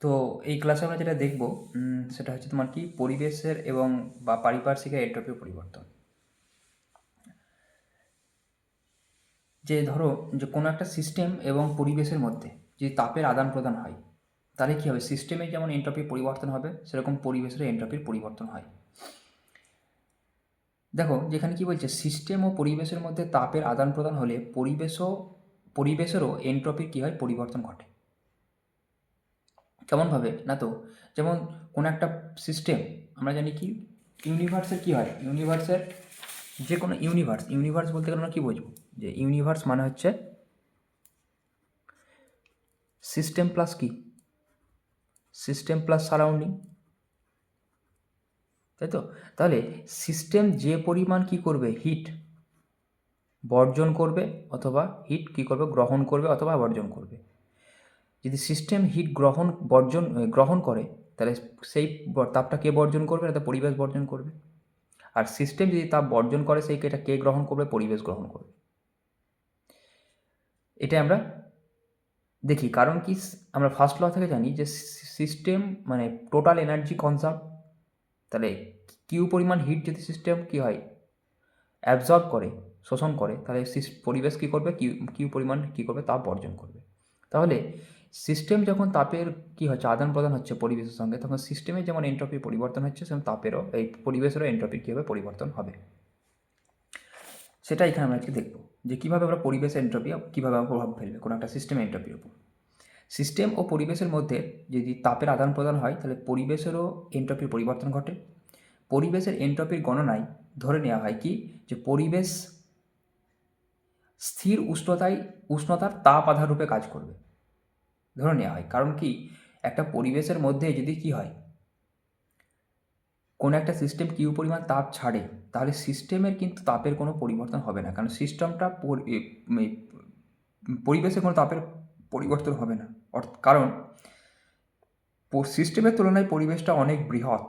তো এই ক্লাসে আমরা যেটা দেখব সেটা হচ্ছে তোমার কি পরিবেশের এবং বা পারিপার্শ্বিকের এন্ট্রপির পরিবর্তন। যে ধরো যে কোনো একটা সিস্টেম এবং পরিবেশের মধ্যে যদি তাপের আদান প্রদান হয়, তাহলে কী হবে, সিস্টেমে যেমন এন্ট্রপির পরিবর্তন হবে সেরকম পরিবেশেরও এন্ট্রপির পরিবর্তন হয়। দেখো যেখানে কি বলছে, সিস্টেম ও পরিবেশের মধ্যে তাপের আদান প্রদান হলে পরিবেশেরও এন্ট্রপির কী হয়, পরিবর্তন ঘটে। কেমনভাবে না, তো যেমন কোনো একটা সিস্টেম, আমরা জানি কি ইউনিভার্সের কী হয়, ইউনিভার্সের যে কোনো ইউনিভার্স বলতে গেলে আমরা কী বুঝবো, যে ইউনিভার্স মানে হচ্ছে সিস্টেম প্লাস কি, সিস্টেম প্লাস সারাউন্ডিং, তাই তো। তাহলে সিস্টেম যে পরিমাণ কি করবে, হিট বর্জন করবে অথবা হিট কি করবে, গ্রহণ করবে অথবা বর্জন করবে। যদি সিস্টেম হিট গ্রহণ করে, তাহলে সেই তাপটা কে বর্জন করবে, এটা পরিবেশ বর্জন করবে। আর সিস্টেম যদি তাপ বর্জন করে, এটা কে গ্রহণ করবে, পরিবেশ গ্রহণ করবে। এটা আমরা দেখি, কারণ কি আমরা ফার্স্ট ল থেকে জানি যে সিস্টেম মানে টোটাল এনার্জি কনজার্ভ। তাহলে কিউ পরিমাণ হিট যদি সিস্টেম কি হয়, অ্যাবজর্ব করে, শোষণ করে, তাহলে পরিবেশ কী করবে, কিউ পরিমাণ কী করবে, তাপ বর্জন করবে। তাহলে সিস্টেম যখন তাপের কী হচ্ছে, আদান প্রদান হচ্ছে পরিবেশের সঙ্গে, তখন সিস্টেমে যেমন এন্ট্রপির পরিবর্তন হচ্ছে, সেমন তাপেরও এই পরিবেশেরও এন্ট্রপির কীভাবে পরিবর্তন হবে, সেটা এখানে আমরা আজকে দেখব যে কীভাবে আমরা পরিবেশের এন্ট্রপি কীভাবে আমরা প্রভাব ফেলবে কোনো একটা সিস্টেম এন্ট্রপির উপর। সিস্টেম ও পরিবেশের মধ্যে যদি তাপের আদান প্রদান হয়, তাহলে পরিবেশেরও এন্ট্রপির পরিবর্তন ঘটে। পরিবেশের এন্ট্রপির গণনায় ধরে নেওয়া হয় কি, যে পরিবেশ স্থির উষ্ণতার তাপ আধার রূপে কাজ করবে, ধরে নেওয়া হয়। কারণ কি, একটা পরিবেশের মধ্যে যদি কি হয়, কোনো একটা সিস্টেম কিউ পরিমাণ তাপ ছাড়ে, তাহলে সিস্টেমের কিন্তু তাপের কোনো পরিবর্তন হবে না, কারণ সিস্টেমটা পরিবেশে কোনো তাপের পরিবর্তন হবে না। কারণ সিস্টেমের তুলনায় পরিবেশটা অনেক বৃহৎ।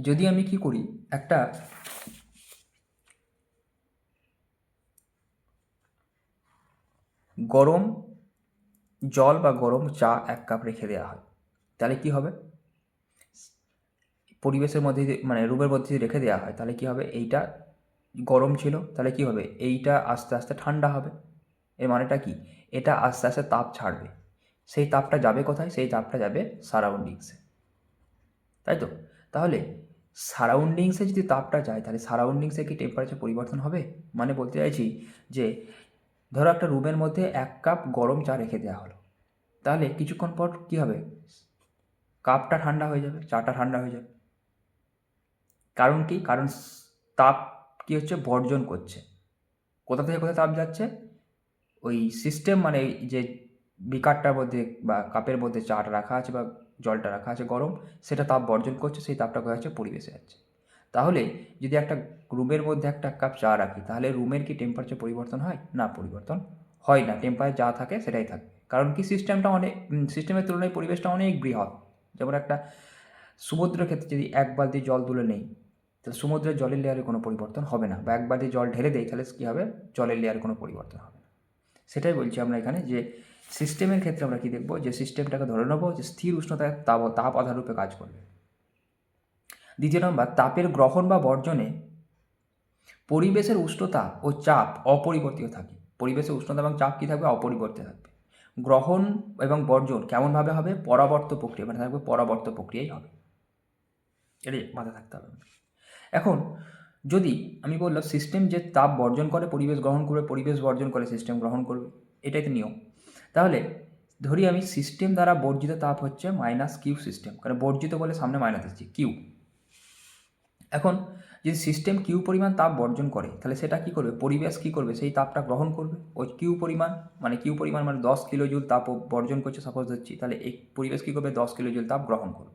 যদি আমি কি করি, একটা গরম জল বা গরম চা 1 কাপ রেখে দেওয়া হয়, তাহলে কি হবে, পরিবেশের মধ্যে মানে রুমের মধ্যে যদি রেখে দেওয়া হয়, তাহলে কি হবে, এইটা গরম ছিল, তাহলে কি হবে, এইটা আস্তে আস্তে ঠান্ডা হবে। এর মানেটা কি, এটা আস্তে আস্তে তাপ ছাড়বে। সেই তাপটা যাবে কোথায়, সেই তাপটা যাবে সারাউন্ডিংসে, তাই তো। তাহলে সারাউন্ডিংসে যদি তাপটা যায়, তাহলে সারাউন্ডিংসে কি টেম্পারেচার পরিবর্তন হবে? মানে বলতে চাইছি যে ধরো একটা রুমের মধ্যে 1 কাপ গরম চা রেখে দেওয়া হলো, তাহলে কিছুক্ষণ পর কী হবে, কাপটা ঠান্ডা হয়ে যাবে, চাটা ঠান্ডা হয়ে যাবে। কারণ কি, কারণ তাপ কী হচ্ছে, বর্জন করছে। কোথা থেকে কোথায় তাপ যাচ্ছে, ওই সিস্টেম মানে যে বিকারটার মধ্যে বা কাপের মধ্যে চাটা রাখা আছে বা জলটা রাখা আছে গরম, সেটা তাপ বর্জন করছে, সেই তাপটা কোথায় যাচ্ছে, পরিবেশে যাচ্ছে। তাহলে যদি একটা রুমের মধ্যে 1 কাপ চা রাখি, তাহলে রুমের কি টেম্পারেচার পরিবর্তন হয়? না, পরিবর্তন হয় না। টেম্পারেচার যা থাকে সেটাই থাকে। কারণ কি, সিস্টেমের তুলনায় পরিবেশটা অনেক বৃহৎ। যেমন একটা সমুদ্রের ক্ষেত্রে যদি 1 বালতি জল তুলে নেই, তাহলে সমুদ্রের জলের লেয়ারে কোনো পরিবর্তন হবে না, বা 1 বালতি জল ঢেলে দেই, তাহলে কী হবে, জলের লেয়ারে কোনো পরিবর্তন হবে না। সেটাই বলছি আমরা এখানে, যে সিস্টেমের ক্ষেত্রে আমরা কী দেখব, যে সিস্টেমটাকে ধরে নেব যে স্থির উষ্ণতায় তাপ আধার রূপে কাজ করবে। দ্বিতীয় নম্বর, তাপের গ্রহণ বা বর্জনে পরিবেশের উষ্ণতা ও চাপ অপরিবর্তিত থাকে। পরিবেশের উষ্ণতা এবং চাপ কী থাকবে, অপরিবর্তিত থাকবে। গ্রহণ এবং বর্জন কেমনভাবে হবে, পরাবর্ত প্রক্রিয়া, মানে থাকবে পরাবর্ত প্রক্রিয়াই হবে। এটাই মাথায় থাকতে হবে। এখন যদি আমি বললাম সিস্টেম যে তাপ বর্জন করে পরিবেশ গ্রহণ করবে, পরিবেশ বর্জন করে সিস্টেম গ্রহণ করবে, এটাই তো নিয়ম। তাহলে ধরি আমি সিস্টেম দ্বারা বর্জিত তাপ হচ্ছে মাইনাস কিউ সিস্টেম, কারণ বর্জিত বলে সামনে মাইনাস দিচ্ছি, কিউ। এখন যদি সিস্টেম কিউ পরিমাণ তাপ বর্জন করে, তাহলে সেটা কী করবে, পরিবেশ কী করবে, সেই তাপটা গ্রহণ করবে। ওই কিউ পরিমাণ মানে 10 কিলো জুল তাপ বর্জন করছে সাপোজ ধরছি, তাহলে এই পরিবেশ কী করবে, 10 কিলো জুল তাপ গ্রহণ করবে।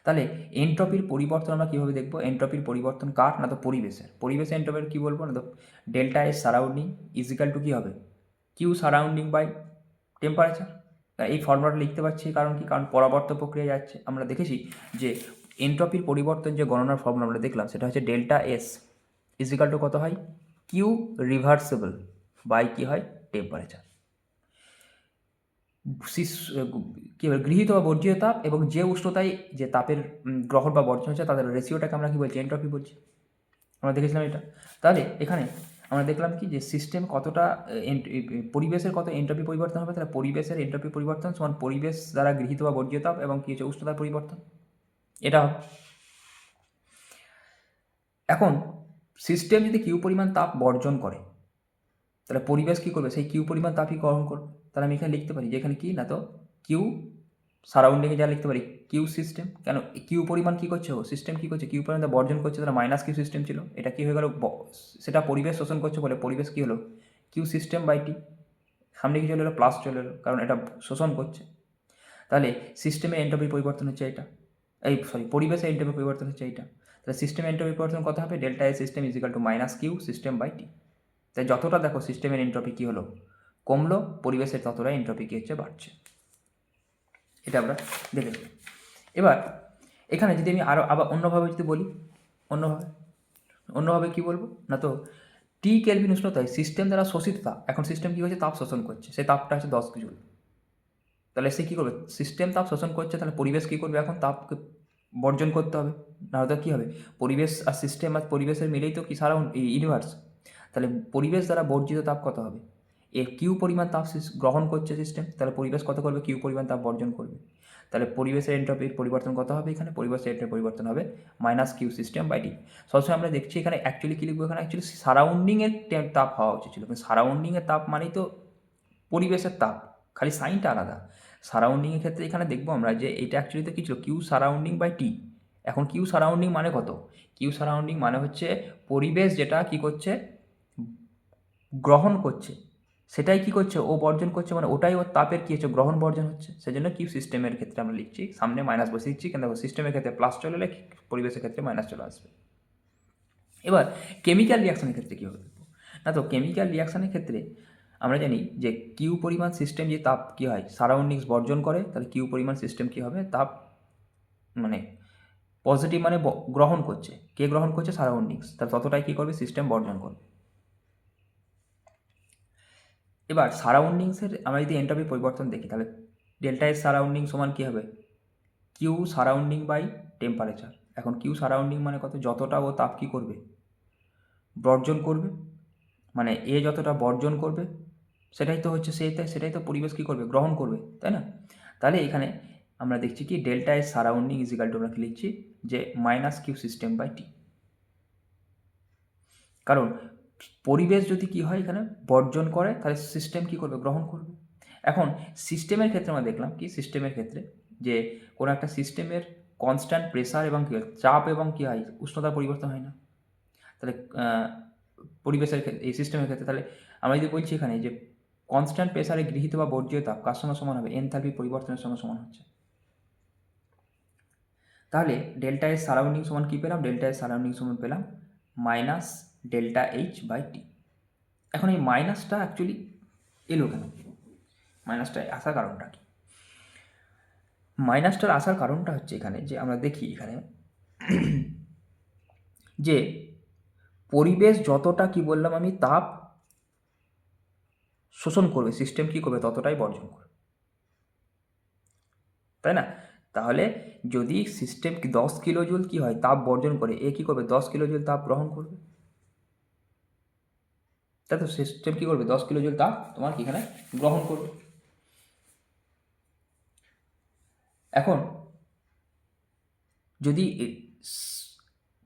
তাহলে এন্ট্রপির পরিবর্তন আমরা কীভাবে দেখব, এন্ট্রপির পরিবর্তন কার, না তো পরিবেশের এন্ট্রপির কী বলবো, না তো delta S surrounding is equal to কী হবে, কিউ সারাউন্ডিং বাই টেম্পারেচার। এই ফর্মুলাটা লিখতে পারছি, কারণ কি, কারণ পরাবর্ত প্রক্রিয়া যাচ্ছে। আমরা দেখেছি যে এন্ট্রপির পরিবর্তন যে গণনার ফর্মুলা আমরা দেখলাম, সেটা হচ্ছে ডেল্টা এস ইজিক্যাল টু কত হয়, কিউ রিভার্সেবল বাই কী হয়, টেম্পারেচার। কী বলে গৃহীত বা বর্জিত তাপ এবং যে উষ্ণতায় যে তাপের গ্রহণ বা বর্জন হচ্ছে তাদের রেশিওটাকে আমরা কী বলছি, এন্ট্রপি বলছি। আমরা দেখেছিলাম এটা। তাহলে এখানে আমরা দেখলাম কি যে সিস্টেম কতটা পরিবেশের কত এন্ট্রপি পরিবর্তন হবে, তাহলে পরিবেশের এন্ট্রপি পরিবর্তন সমান পরিবেশ দ্বারা গৃহীত বা বর্জিত তাপ এবং কী হচ্ছে উষ্ণতার পরিবর্তন, এটা হবে। এখন সিস্টেম যদি কিউ পরিমাণ তাপ বর্জন করে তাহলে পরিবেশ কী করবে, সেই কিউ পরিমাণ তাপই গ্রহণ করবে। তাহলে আমি এখানে লিখতে পারি যে এখানে কি না তো কিউ সারাউন্ডিংয়ে যা লিখতে পারি কিউ সিস্টেম, কেন কিউ পরিমাণ কী করছে, ও সিস্টেম কী করছে, কিউ পরিমাণ বর্জন করছে, তাহলে মাইনাস কিউ সিস্টেম ছিল, এটা কী হয়ে গেল, সেটা পরিবেশ শোষণ করছে বলে পরিবেশ কী হলো কিউ সিস্টেম বাই টি, সামনে কি চলে এলো প্লাস চলে এলো, কারণ এটা শোষণ করছে। তাহলে সিস্টেমের এন্ট্রপি পরিবর্তন হচ্ছে এটা, পরিবেশের এন্ট্রপি পরিবর্তন হচ্ছে এইটা। তাহলে সিস্টেমের এন্ট্রপি পরিবর্তন কত হবে, delta S system is equal to minus Q system by T. তাই যতটা দেখো সিস্টেমের এন্ট্রপি কী হলো কমলো, পরিবেশের ততটা এন্ট্রপি কী হচ্ছে বাড়ছে, এটা আমরা দেখেছি। এবার এখানে যদি আমি আবার অন্যভাবে যদি বলি, অন্যভাবে কী বলবো না তো টি কেলভিন উষ্ণতায় সিস্টেম দ্বারা শোষিত তাপ, এখন সিস্টেম কী করছে তাপ শোষণ করছে, সেই তাপটা হচ্ছে 10 জুল। তাহলে সে কী করবে, সিস্টেম তাপ শোষণ করছে, তাহলে পরিবেশ কী করবে, এখন তাপকে বর্জন করতে হবে, নাহলে তো কী হবে, পরিবেশ আর সিস্টেম আর পরিবেশের মিলেই তো কি সারা ইউনিভার্স। তাহলে পরিবেশ দ্বারা বর্জিত তাপ কত হবে, কিউ পরিমাণ তাপ গ্রহণ করছে সিস্টেম, তাহলে পরিবেশ কত করবে, কিউ পরিমাণ তাপ বর্জন করবে। তাহলে পরিবেশের এন্ট্রপির পরিবর্তন কত হবে, এখানে পরিবেশের এন্ট্রপির পরিবর্তন হবে মাইনাস কিউ সিস্টেম বাই টি। সবসময় আমরা দেখছি এখানে অ্যাকচুয়ালি কী লিখবো, এখানে অ্যাকচুয়ালি সারাউন্ডিংয়ের তাপ হওয়া উচিত ছিল, কিন্তু সারাউন্ডিংয়ের তাপ মানেই তো পরিবেশের তাপ, খালি সাইনটা আলাদা। সারাউন্ডিংয়ের ক্ষেত্রে এখানে দেখবো আমরা যে এটা অ্যাকচুয়ালিতে কী ছিল, কিউ সারাউন্ডিং বাই টি। এখন কিউ সারাউন্ডিং মানে কত, কিউ সারাউন্ডিং মানে হচ্ছে পরিবেশ যেটা কী করছে গ্রহণ করছে, সেটাই কী করছে ও বর্জন করছে, মানে ওটাই ওর তাপের কী হচ্ছে গ্রহণ বর্জন হচ্ছে। সেজন্য কিউ সিস্টেমের ক্ষেত্রে আমরা লিখছি, সামনে মাইনাস বসে দিচ্ছি, কিন্তু সিস্টেমের ক্ষেত্রে প্লাস চলে এলে পরিবেশের ক্ষেত্রে মাইনাস চলে আসবে। এবার কেমিক্যাল রিয়াকশানের ক্ষেত্রে কী হবে না তো কেমিক্যাল রিয়াকশানের ক্ষেত্রে আমরা জানি যে কিউ পরিমাণ সিস্টেম যে তাপ কী হয় সারাউন্ডিংস বর্জন করে, তাহলে কিউ পরিমাণ সিস্টেম কী হবে তাপ মানে পজিটিভ মানে গ্রহণ করছে, কে গ্রহণ করছে সারাউন্ডিংস, তার ততটাই কী করবে সিস্টেম বর্জন করবে। এবার সারাউন্ডিংসের আমরা যদি এন্ট্রপি পরিবর্তন দেখি তাহলে ডেল্টা এস সারাউন্ডিং সমান কী হবে, কিউ সারাউন্ডিং বাই টেম্পারেচার। এখন কিউ সারাউন্ডিং মানে কত, যতটা ও তাপ কী করবে বর্জন করবে, মানে এ যতটা বর্জন করবে সেটাই তো হচ্ছে সেটাই তো পরিবেশ কী করবে গ্রহণ করবে, তাই না। তাহলে এখানে আমরা দেখছি কি delta S surrounding is equal to আমরা কি লিখছি যে minus Q system by T, কারণ পরিবেশ যদি কি হয় এখানে বর্জন করে তাহলে সিস্টেম কী করবে গ্রহণ করবে। এখন সিস্টেমের ক্ষেত্রে আমরা দেখলাম কি সিস্টেমের ক্ষেত্রে যে কোনো একটা সিস্টেমের কনস্ট্যান্ট প্রেসার এবং কী হয় চাপ এবং কী হয় উষ্ণতার পরিবর্তন হয় না। তাহলে পরিবেশের ক্ষেত্রে এই সিস্টেমের ক্ষেত্রে তাহলে আমরা যদি বলছি এখানে যে কনস্ট্যান্ট প্রেসারে গৃহীত বা বর্জিত তাপ কার সঙ্গে সমান হবে, এনথালপি পরিবর্তনের সঙ্গে সমান হচ্ছে। তাহলে ডেল্টা এস সারাউন্ডিং সমান কী পেলাম, ডেল্টা এস সারাউন্ডিং সমান পেলাম minus delta H by T. এখন এই মাইনাসটা অ্যাকচুয়ালি এলো কেন, মাইনাসটা আসার কারণটা কি, মাইনাসটার আসার কারণটা হচ্ছে এখানে যে আমরা দেখি এখানে যে পরিবেশ যতটা কি বললাম আমি তাপ শোষণ করবে সিস্টেম কী করবে ততটাই বর্জন করবে, তাই না। তাহলে যদি সিস্টেম 10 কিলো জুল কী হয় তাপ বর্জন করে, এ কী করবে 10 কিলো জুল তাপ গ্রহণ করবে, তাই তো সিস্টেম কী করবে 10 কিলো জুল তাপ তোমার এখানে গ্রহণ করবে। এখন যদি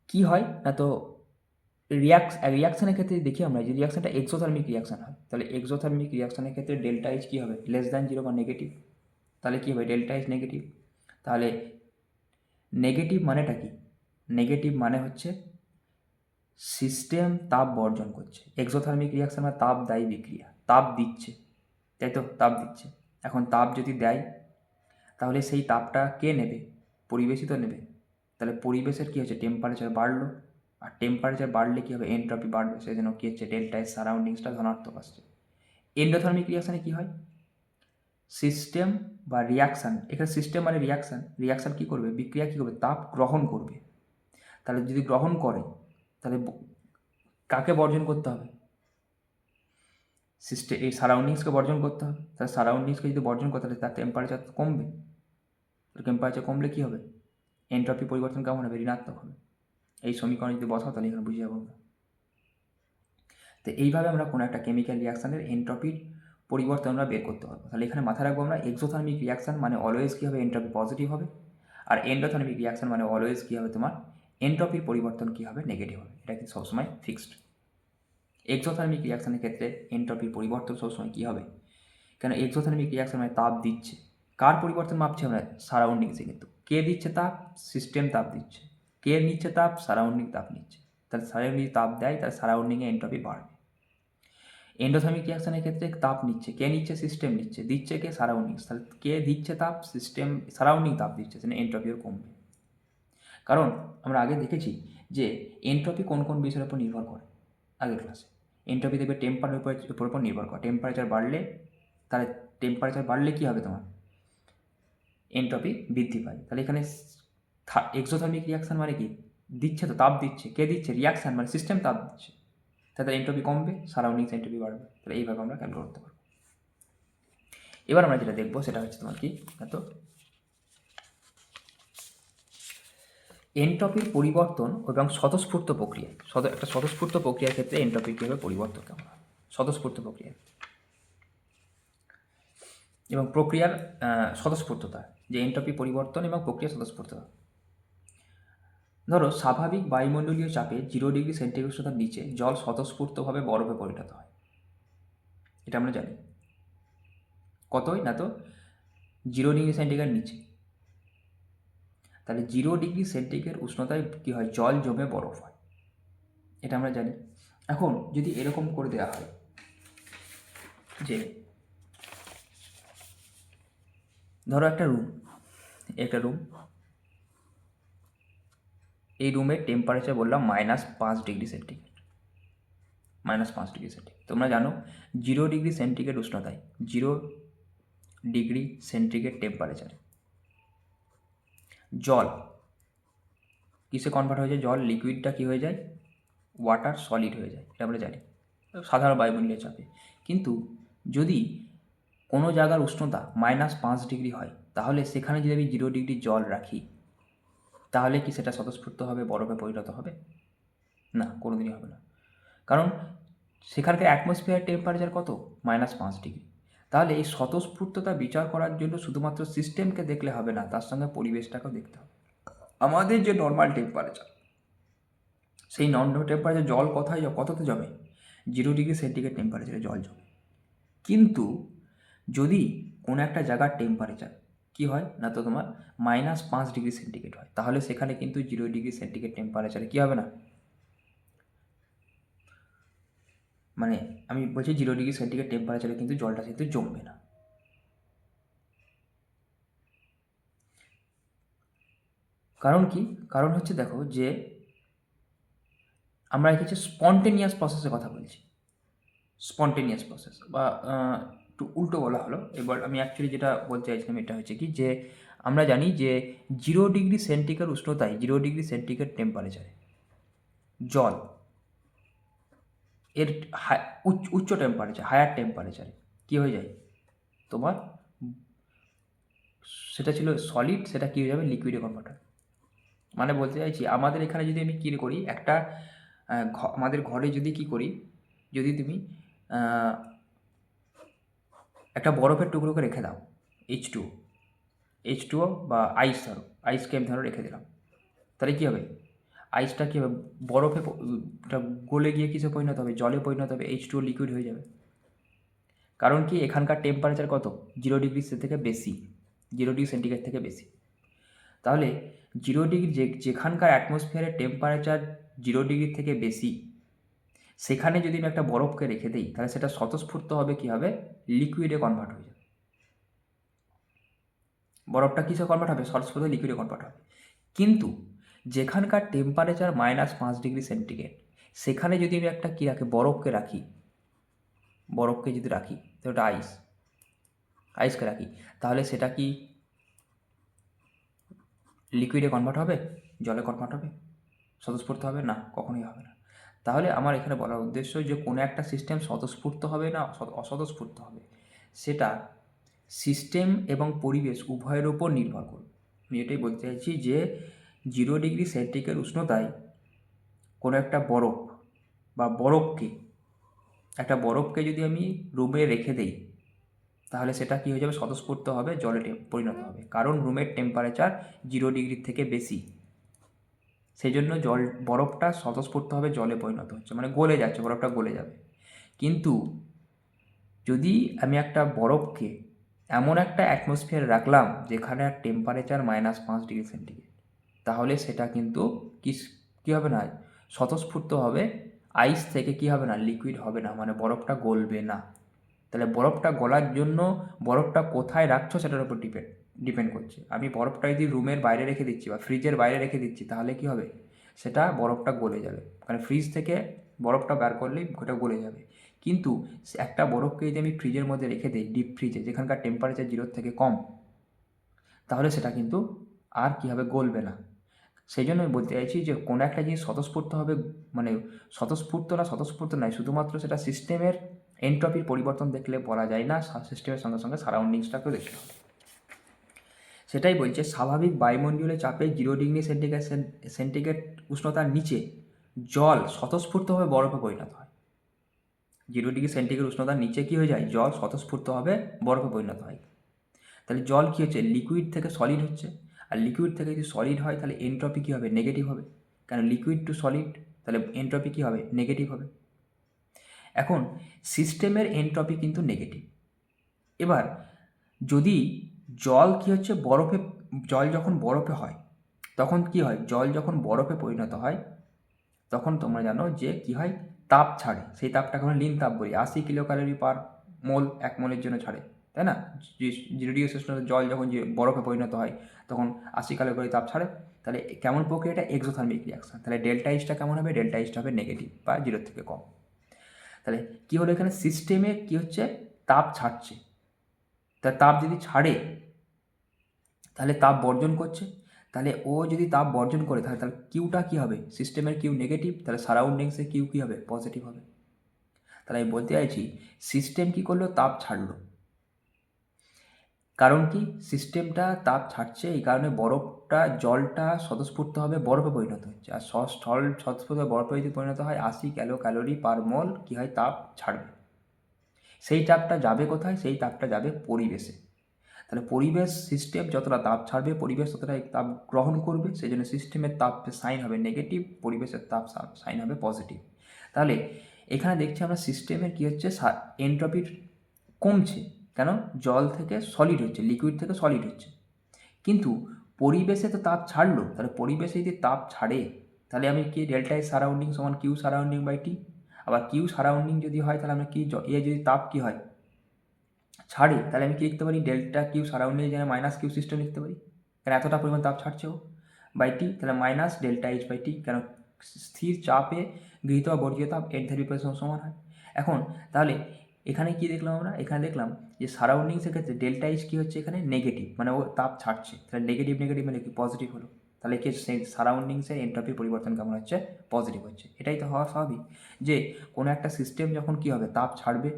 কি হয় না তো রিয়াকশানের ক্ষেত্রে দেখি আমরা যে রিয়াকশানটা এক্সোথার্মিক রিয়াকশান হয়, তাহলে এক্সোথার্মিক রিয়াকশানের ক্ষেত্রে ডেল্টা এইচ কী হবে লেস দ্যান 0 বা নেগেটিভ, তাহলে কী হবে ডেল্টা এইচ নেগেটিভ। তাহলে নেগেটিভ মানেটা কি, নেগেটিভ মানে হচ্ছে সিস্টেম তাপ বর্জন করছে, এক্সোথার্মিক রিয়াকশান মানে তাপদায়ী বিক্রিয়া, তাপ দিচ্ছে, তাই তো তাপ দিচ্ছে। এখন তাপ যদি দেয় তাহলে সেই তাপটা কে নেবে, পরিবেশই তো নেবে। তাহলে পরিবেশের কী হচ্ছে টেম্পারেচার বাড়লো, আর টেম্পারেচার বাড়লে কী হবে এন্ট্রপি বাড়বে, সেই জন্য কী হচ্ছে ডেল্টা এর সারাউন্ডিংসটা ধনাত্মক আসছে। এন্ডোথার্মিক রিয়াকশানে কী হয়, সিস্টেম বা রিয়াকশান, এখানে সিস্টেম মানে রিয়াকশান কী করবে বিক্রিয়া কী করবে তাপ গ্রহণ করবে। তাহলে যদি গ্রহণ করে তাহলে কাকে বর্জন করতে হবে, এই সারাউন্ডিংসকে বর্জন করতে হবে। তাহলে সারাউন্ডিংসকে যদি বর্জন করতে হবে তার টেম্পারেচার কমবে। টেম্পারেচার কমলে কী হবে? এনট্রপি পরিবর্তন কেমন হবে? ঋণাত্মক হবে। এই সমীকরণ যদি বসাও তাহলে এখানে বুঝে যাবো আমরা। তো এইভাবে আমরা কোনো একটা কেমিক্যাল রিয়াকশানের এনট্রপির পরিবর্তন আমরা বের করতে পারবো। তাহলে এখানে মাথায় রাখবো আমরা এক্সোথার্মিক রিয়াকশান মানে অলওয়েজ কী হবে? এনট্রপি পজিটিভ হবে। আর এন্ডোথার্মিক রিয়াকশান মানে অলওয়েজ কী হবে? তোমার এনট্রপির পরিবর্তন কী হবে? নেগেটিভ হবে। এটা কিন্তু সবসময় ফিক্সড। এক্সোথার্মিক রিয়াকশানের ক্ষেত্রে এনট্রপির পরিবর্তন সবসময় কী হবে? কেন এক্সোথার্মিক রিয়াকশান মানে তাপ দিচ্ছে। কার পরিবর্তন মাপছে আমরা? সারাউন্ডিংসে। কিন্তু কে দিচ্ছে তাপ? সিস্টেম তাপ দিচ্ছে। কে নিচ্ছে তাপ? সারাউন্ডিং তাপ নিচ্ছে। তাহলে সারাউন্ডিং তাপ দেয়, তাহলে সারাউন্ডিংয়ে এনট্রপি বাড়বে। এন্ডোথার্মিক রিয়াকশানের ক্ষেত্রে তাপ নিচ্ছে। কে নিচ্ছে? সিস্টেম নিচ্ছে। দিচ্ছে কে? সারাউন্ডিংস। তাহলে কে দিচ্ছে তাপ? সিস্টেম। সারাউন্ডিং তাপ দিচ্ছে, সেখানে এনট্রপিও কমবে। কারণ আমরা আগে দেখেছি যে এনট্রপি কোন কোন বিষয়ের উপর নির্ভর করে। আগের ক্লাসে এনট্রপি দেখবে টেম্পারেচারের উপর নির্ভর করে। টেম্পারেচার বাড়লে কী হবে? তোমার এনট্রপি বৃদ্ধি পায়। তাহলে এখানে এক্সোথার্মিক রিয়াকশান মানে কি? দিচ্ছে তো, তাপ দিচ্ছে। কে দিচ্ছে? রিয়াকশান মানে সিস্টেম তাপ দিচ্ছে। তাহলে এনট্রপি কমবে, সারাউন্ডিংস এনট্রপি বাড়বে। তাহলে এইভাবে আমরা ক্যালকুলেট করতে পারবো। এবার আমরা যেটা দেখবো সেটা হচ্ছে তোমার কি তো এনট্রপির পরিবর্তন এবং স্বতঃস্ফূর্ত প্রক্রিয়া। একটা স্বতঃস্ফূর্ত প্রক্রিয়ার ক্ষেত্রে এনট্রপির কীভাবে পরিবর্তন কেমন হয়? স্বতঃস্ফূর্ত প্রক্রিয়া এবং প্রক্রিয়ার স্বতঃস্ফূর্ততা, যে এনট্রপি পরিবর্তন এবং প্রক্রিয়া স্বতঃস্ফূর্ততা। ধরো স্বাভাবিক বায়ুমণ্ডলীয় চাপে 0 ডিগ্রি সেন্টিগ্রেড উষ্ণতার নিচে জল স্বতঃস্ফূর্তভাবে বরফে পরিণত হয়। এটা আমরা জানি। কতই না তো 0 ডিগ্রি সেন্টিগ্রেড নিচে। তাহলে 0 ডিগ্রি সেন্টিগ্রেড উষ্ণতায় কী হয়? জল জমে বরফ হয়। এটা আমরা জানি। এখন যদি এরকম করে দেওয়া হয় যে ধরো একটা রুম, এই রুমের টেম্পারেচার বললাম -5 ডিগ্রি সেন্টিগ্রেড। -5 degree centigrade. তোমরা জানো 0 ডিগ্রি সেন্টিগ্রেড উষ্ণতায় 0 ডিগ্রি সেন্টিগ্রেড টেম্পারেচারে জল কিসে কনভার্ট হয়ে যায়? জল লিকুইডটা কী হয়ে যায়? ওয়াটার সলিড হয়ে যায়। এটা আমরা জানি সাধারণ বায়ুমণ্ডলীয় চাপে। কিন্তু যদি কোনো জায়গার উষ্ণতা -5 ডিগ্রি হয়, তাহলে সেখানে যদি আমি 0 ডিগ্রি জল রাখি, তাহলে কি সেটা স্বতঃস্ফূর্ত হবে, বরফে পরিণত হবে? না, কোনোদিনই হবে না। কারণ সেখানকার অ্যাটমসফিয়ার টেম্পারেচার কত? -5 ডিগ্রি। তাহলে এই স্বতঃস্ফূর্ততা বিচার করার জন্য শুধুমাত্র সিস্টেমকে দেখলে হবে না, তার সঙ্গে পরিবেশটাকেও দেখতে হবে। আমাদের যে নর্মাল টেম্পারেচার, সেই নর্মাল টেম্পারেচার জল কততে জমে? 0 ডিগ্রি সেন্টিগ্রেড টেম্পারেচারে জল জমে। কিন্তু যদি কোনো একটা জায়গার টেম্পারেচার কী হয় না তো তোমার -5 ডিগ্রি সেন্টিগ্রেড হয়, তাহলে সেখানে কিন্তু 0 ডিগ্রি সেন্টিগ্রেড টেম্পারেচারে কী হবে না, মানে আমি বলছি 0 ডিগ্রি সেন্টিগ্রেড টেম্পারেচারে কিন্তু জলটা কিন্তু জমবে না। কারণ কি? কারণ হচ্ছে দেখো যে আমরা এসেছি স্পন্টেনিয়াস প্রসেসের কথা বলছি। স্পন্টেনিয়াস প্রসেস বা একটু উল্টো বলা হলো। এবার আমি অ্যাকচুয়ালি যেটা বলতে চাইছিলাম এটা হচ্ছে কি, যে আমরা জানি যে 0 ডিগ্রি সেন্টিগ্রেড উষ্ণতায় 0 ডিগ্রি সেন্টিগ্রেড টেম্পারেচারে জল এর উচ্চ টেম্পারেচার, হায়ার টেম্পারেচারে কী হয়ে যায় তোমার, সেটা ছিল সলিড, সেটা কী হয়ে যাবে? লিকুইডে কনভার্ট হয়। মানে বলতে চাইছি আমাদের এখানে যদি আমি কী করি, একটা আমাদের ঘরে যদি কী করি, যদি তুমি একটা বরফের টুকরোকে রেখে দাও, H2O বা আইসকে আমি ধরো রেখে দিলাম, তাহলে কী হবে? আইসটা কী হবে? বরফে গলে গিয়ে কিসে পরিণত হবে? জলে পরিণত হবে, H2O লিকুইড হয়ে যাবে। কারণ কি? এখানকার টেম্পারেচার কত? 0 ডিগ্রি থেকে বেশি, 0 ডিগ্রি সেন্টিগ্রেড থেকে বেশি। তাহলে 0 ডিগ্রি যেখানকার অ্যাটমসফিয়ারের টেম্পারেচার 0 ডিগ্রি থেকে বেশি, সেখানে যদি আমি একটা বরফকে রেখে দিই, তাহলে সেটা স্বতঃস্ফূর্ত হবে কী হবে? লিকুইডে কনভার্ট হয়ে যাবে। বরফটা কিসে কনভার্ট হবে? স্বতঃস্ফূর্ত লিকুইডে কনভার্ট হবে। কিন্তু যেখানকার টেম্পারেচার -5 ডিগ্রি সেন্টিগ্রেড, সেখানে যদি আমি একটা কী রাখি, বরফকে যদি রাখি, তো ওটা আইসকে রাখি, তাহলে সেটা কি লিকুইডে কনভার্ট হবে? জলে কনভার্ট হবে? স্বতঃস্ফূর্ত হবে না, কখনোই হবে না। তাহলে আমার এখানে বলার উদ্দেশ্য যে কোনো একটা সিস্টেম স্বতঃস্ফূর্ত হবে না অস্বতঃস্ফূর্ত হবে, সেটা সিস্টেম এবং পরিবেশ উভয়ের ওপর নির্ভর করবে। আমি এটাই বলতে চাইছি যে 0 ডিগ্রি সেন্টিগ্রেড উষ্ণতায় কোনো একটা বরফ বা একটা বরফকে যদি আমি রুমে রেখে দিই, তাহলে সেটা কী হয়ে যাবে, স্বতঃস্ফূর্ত হবে, জলে পরিণত হবে, কারণ রুমের টেম্পারেচার 0 ডিগ্রির থেকে বেশি। সেই জন্য বরফটা স্বতঃস্ফূর্তভাবে জলে পরিণত হচ্ছে, মানে গলে যাচ্ছে, বরফটা গলে যাবে। কিন্তু যদি আমি একটা বরফকে এমন একটা অ্যাটমসফিয়ার রাখলাম যেখানে টেম্পারেচার -5 ডিগ্রি সেন্টিগ্রেড, তাহলে সেটা কিন্তু কী হবে না, স্বতঃস্ফূর্ত হবে, আইস থেকে কী হবে না, লিকুইড হবে না, মানে বরফটা গলবে না। তাহলে বরফটা গলার জন্য বরফটা কোথায় রাখছো সেটার উপর ডিপেন্ড করছে। আমি বরফটা যদি রুমের বাইরে রেখে দিচ্ছি বা ফ্রিজের বাইরে রেখে দিচ্ছি, তাহলে কী হবে, সেটা বরফটা গলে যাবে, কারণ ফ্রিজ থেকে বরফটা বার করলেই ওটা গলে যাবে। কিন্তু একটা বরফকে যদি আমি ফ্রিজের মধ্যে রেখে দিই, ডিপ ফ্রিজে, যেখানকার টেম্পারেচার 0 থেকে কম, তাহলে সেটা কিন্তু আর কী হবে, গলবে না। সেই জন্য আমি বলতে চাইছি যে কোনো একটা জিনিস স্বতঃস্ফূর্ত হবে, মানে স্বতঃস্ফূর্ত নয়, শুধুমাত্র সেটা সিস্টেমের এনট্রপির পরিবর্তন দেখলে বলা যায় না, সিস্টেমের সঙ্গে সঙ্গে সারাউন্ডিংসটাকেও দেখতে হবে। সেটাই বলছে, স্বাভাবিক বায়ুমণ্ডলীয় চাপে 0 ডিগ্রি সেন্টিগ্রেড উষ্ণতার নিচে জল স্বতঃস্ফূর্তভাবে বরফে পরিণত হয়। 0 ডিগ্রি সেন্টিগ্রেড উষ্ণতার নিচে কী হয়ে যায়, জল স্বতঃস্ফূর্তভাবে বরফে পরিণত হয়। তাহলে জল কী হচ্ছে, লিকুইড থেকে সলিড হচ্ছে, আর লিকুইড থেকে যদি সলিড হয় তাহলে এনট্রপি কী হবে, নেগেটিভ হবে, কারণ লিকুইড টু সলিড, তাহলে এনট্রপি কী হবে, নেগেটিভ হবে। এখন সিস্টেমের এনট্রপি কিন্তু নেগেটিভ। এবার যদি জল কী হচ্ছে, জল যখন বরফে হয়, তখন কী হয়, জল যখন বরফে পরিণত হয়, তখন তোমরা জানো যে কী হয়, তাপ ছাড়ে। সেই তাপটাকে আমরা লিন তাপ বলি। 80 কিলোক্যালোরি/মোল 1 মোলের জন্য ছাড়ে, তাই না? 0 ডিগ্রি সেলসিয়াস জল যখন বরফে পরিণত হয়, তখন 80 কিলোক্যালোরি তাপ ছাড়ে। তাহলে কেমন প্রক্রিয়াটা, এক্সোথার্মিক রিয়াকশান। তাহলে ডেল্টা এইচটা কেমন হবে, ডেল্টা এইচটা হবে নেগেটিভ বা 0 থেকে কম। তাহলে কী হলো, এখানে সিস্টেমে কী হচ্ছে, তাপ ছাড়ছে। তা তাপ যদি ছাড়ে, তাহলে তাপ বর্জন করছে। তাহলে ও যদি তাপ বর্জন করে, তাহলে কিউটা কী হবে, সিস্টেমের কিউ নেগেটিভ, তাহলে সারাউন্ডিংসে কিউ কী হবে, পজিটিভ হবে। তাহলে আমি বলতে চাইছি, সিস্টেম কী করলো, তাপ ছাড়লো। কারণ কি, সিস্টেমটা তাপ ছাড়ছে, এই কারণে জলটা স্বতঃস্ফূর্তভাবে বরফে পরিণত হচ্ছে। আর স্থল স্বতঃস্ফূর্ত বরফে যদি পরিণত হয়, 80 কিলোক্যালোরি/মোল কী হয়, তাপ ছাড়বে। সেই তাপটা যাবে কোথায়, সেই তাপটা যাবে পরিবেশে। তাহলে পরিবেশ, সিস্টেম যতটা তাপ ছাড়বে, পরিবেশ ততটাই তাপ গ্রহণ করবে। সেই জন্য সিস্টেমের তাপ সাইন হবে নেগেটিভ, পরিবেশের তাপ সাইন হবে পজিটিভ। তাহলে এখানে দেখছি আমরা সিস্টেমের কী হচ্ছে, এনট্রপির কমছে, কেন, জল থেকে সলিড হচ্ছে, লিকুইড থেকে সলিড হচ্ছে। কিন্তু পরিবেশে তো তাপ ছাড়লো, তাহলে পরিবেশে যদি তাপ ছাড়ে, তাহলে আমি কি, ডেল্টা এ সারাউন্ডিং সমান কিউ সারাউন্ডিং বাই টি। আবার কিউ সারাউন্ডিং যদি হয়, তাহলে আমরা কি, এ যদি তাপ কী হয়, ছাড়ে, তাহলে আমি কী লিখতে পারি, ডেল্টা কিউ সারাউন্ডিং যেন -কিউ সিস্টেম লিখতে পারি, কারণ এতটা পরিমাণ তাপ ছাড়ছে ও, বাই টি। তাহলে -ΔH/T, কেন, স্থির চাপে গৃহীত বা বর্জিত তাপ এনথালপি পরিবর্তন সমান হয়। এখন তাহলে এখানে কি দেখলাম আমরা, এখানে দেখলাম যে সারাউন্ডিংসের ক্ষেত্রে ডেল্টা এইচ কী হচ্ছে, এখানে নেগেটিভ, মানে ও তাপ ছাড়ছে। তাহলে নেগেটিভ মানে কি, পজিটিভ হলো। তাহলে কি, সেই সারাউন্ডিংসের এনট্রপি পরিবর্তন কেমন হচ্ছে, পজিটিভ হচ্ছে। এটাই তো হওয়া স্বাভাবিক, যে কোনো একটা সিস্টেম যখন কী হবে, তাপ ছাড়বে,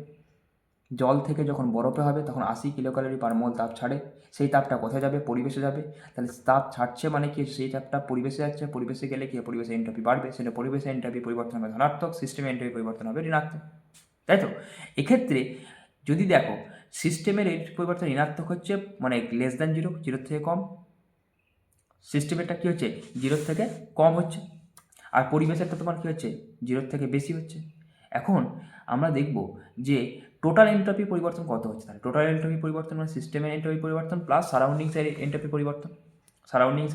জল থেকে যখন বরফে হবে, তখন 80 কিলোক্যালোরি/মোল তাপ ছাড়ে। সেই তাপটা কোথায় যাবে, পরিবেশে যাবে। তাহলে তাপ ছাড়ছে মানে কি, সেই তাপটা পরিবেশে যাচ্ছে, পরিবেশে গেলে কি, পরিবেশে এনট্রপি বাড়বে, সেটা পরিবেশে এনট্রপি পরিবর্তন হবে ধনাত্মক, সিস্টেমে এনট্রপি পরিবর্তন হবে ঋণাত্মক, তাই তো? এক্ষেত্রে যদি দেখো, সিস্টেমের এনট্রপি পরিবর্তন ঋণাত্মক হচ্ছে, মানে <0, 0 থেকে কম, সিস্টেমেরটা কী হচ্ছে, 0 থেকে কম হচ্ছে, আর পরিবেশেরটা তোমার কী হচ্ছে, 0 থেকে বেশি হচ্ছে। এখন আমরা দেখব যে টোটাল এনট্রপি পরিবর্তন কত হচ্ছে। তাহলে টোটাল এনট্রপি পরিবর্তন মানে সিস্টেমের এনট্রপি পরিবর্তন প্লাস সারাউন্ডিংসের এনট্রপি পরিবর্তন,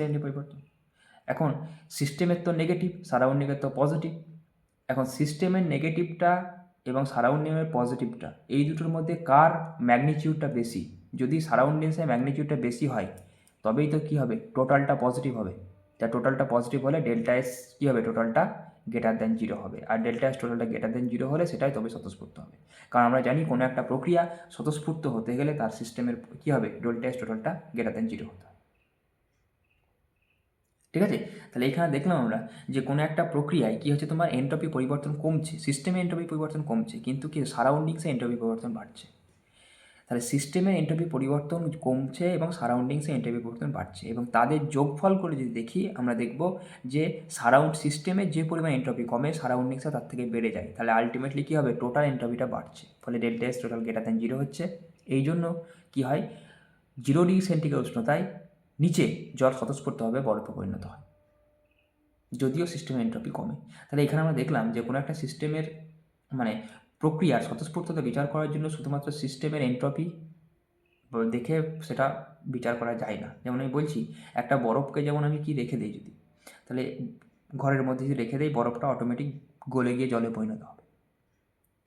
এনট্রপি পরিবর্তন। এখন সিস্টেমের তো নেগেটিভ, সারাউন্ডিংয়ের তো পজিটিভ। এখন সিস্টেমের নেগেটিভটা এবং সারাউন্ডিংয়ের পজিটিভটা, এই দুটোর মধ্যে কার ম্যাগনিটিউডটা বেশি, যদি সারাউন্ডিংসের ম্যাগনিটিউডটা বেশি হয়, তবেই তো কী হবে, টোটালটা পজিটিভ হবে। তা টোটালটা পজিটিভ হলে ডেল্টা এস কী হবে, টোটালটা >0 হবে, আর ডেল্টা এস টোটালটা >0 হলে সেটাই তবে স্বতঃস্ফূর্ত হবে। কারণ আমরা জানি কোনো একটা প্রক্রিয়া স্বতঃস্ফূর্ত হতে গেলে তার সিস্টেমের কী হবে, ডেল্টা এস টোটালটা >0 হতে হবে। ঠিক আছে? তাহলে এখানে দেখলাম আমরা যে কোনো একটা প্রক্রিয়ায় কী হচ্ছে, তোমার এন্ট্রপি পরিবর্তন কমছে, সিস্টেমে এন্ট্রপি পরিবর্তন কমছে, কিন্তু কি সারাউন্ডিংসে এন্ট্রপি পরিবর্তন বাড়ছে। তাহলে সিস্টেমের এন্ট্রপি পরিবর্তন কমছে এবং সারাউন্ডিংসে এন্ট্রপি পরিবর্তন বাড়ছে, এবং তাদের যোগফল করে যদি দেখি আমরা দেখব যে সিস্টেমে যে পরিমাণ এন্ট্রপি কমে সারাউন্ডিংসে তার থেকে বেড়ে যায়। তাহলে আলটিমেটলি কী হবে, টোটাল এন্ট্রপিটা বাড়ছে, ফলে delta S total greater than zero হচ্ছে। এই জন্য কী হয়, 0 ডিগ্রি সেন্টিগ্রেড উষ্ণতায় নিচে জল স্বতঃস্ফূর্তভাবে বরফে পরিণত হয়, যদিও সিস্টেমের এন্ট্রপি কমে। তাহলে এখানে আমরা দেখলাম যে কোনো একটা সিস্টেমের মানে প্রক্রিয়ার স্বতঃস্ফূর্ততা বিচার করার জন্য শুধুমাত্র সিস্টেমের এন্ট্রপি দেখে সেটা বিচার করা যায় না। যেমন আমি বলছি, একটা বরফকে যেমন আমি কি রেখে দিই যদি, তাহলে ঘরের মধ্যে যদি রেখে দিই বরফটা অটোমেটিক গলে গিয়ে জলে পরিণত হবে।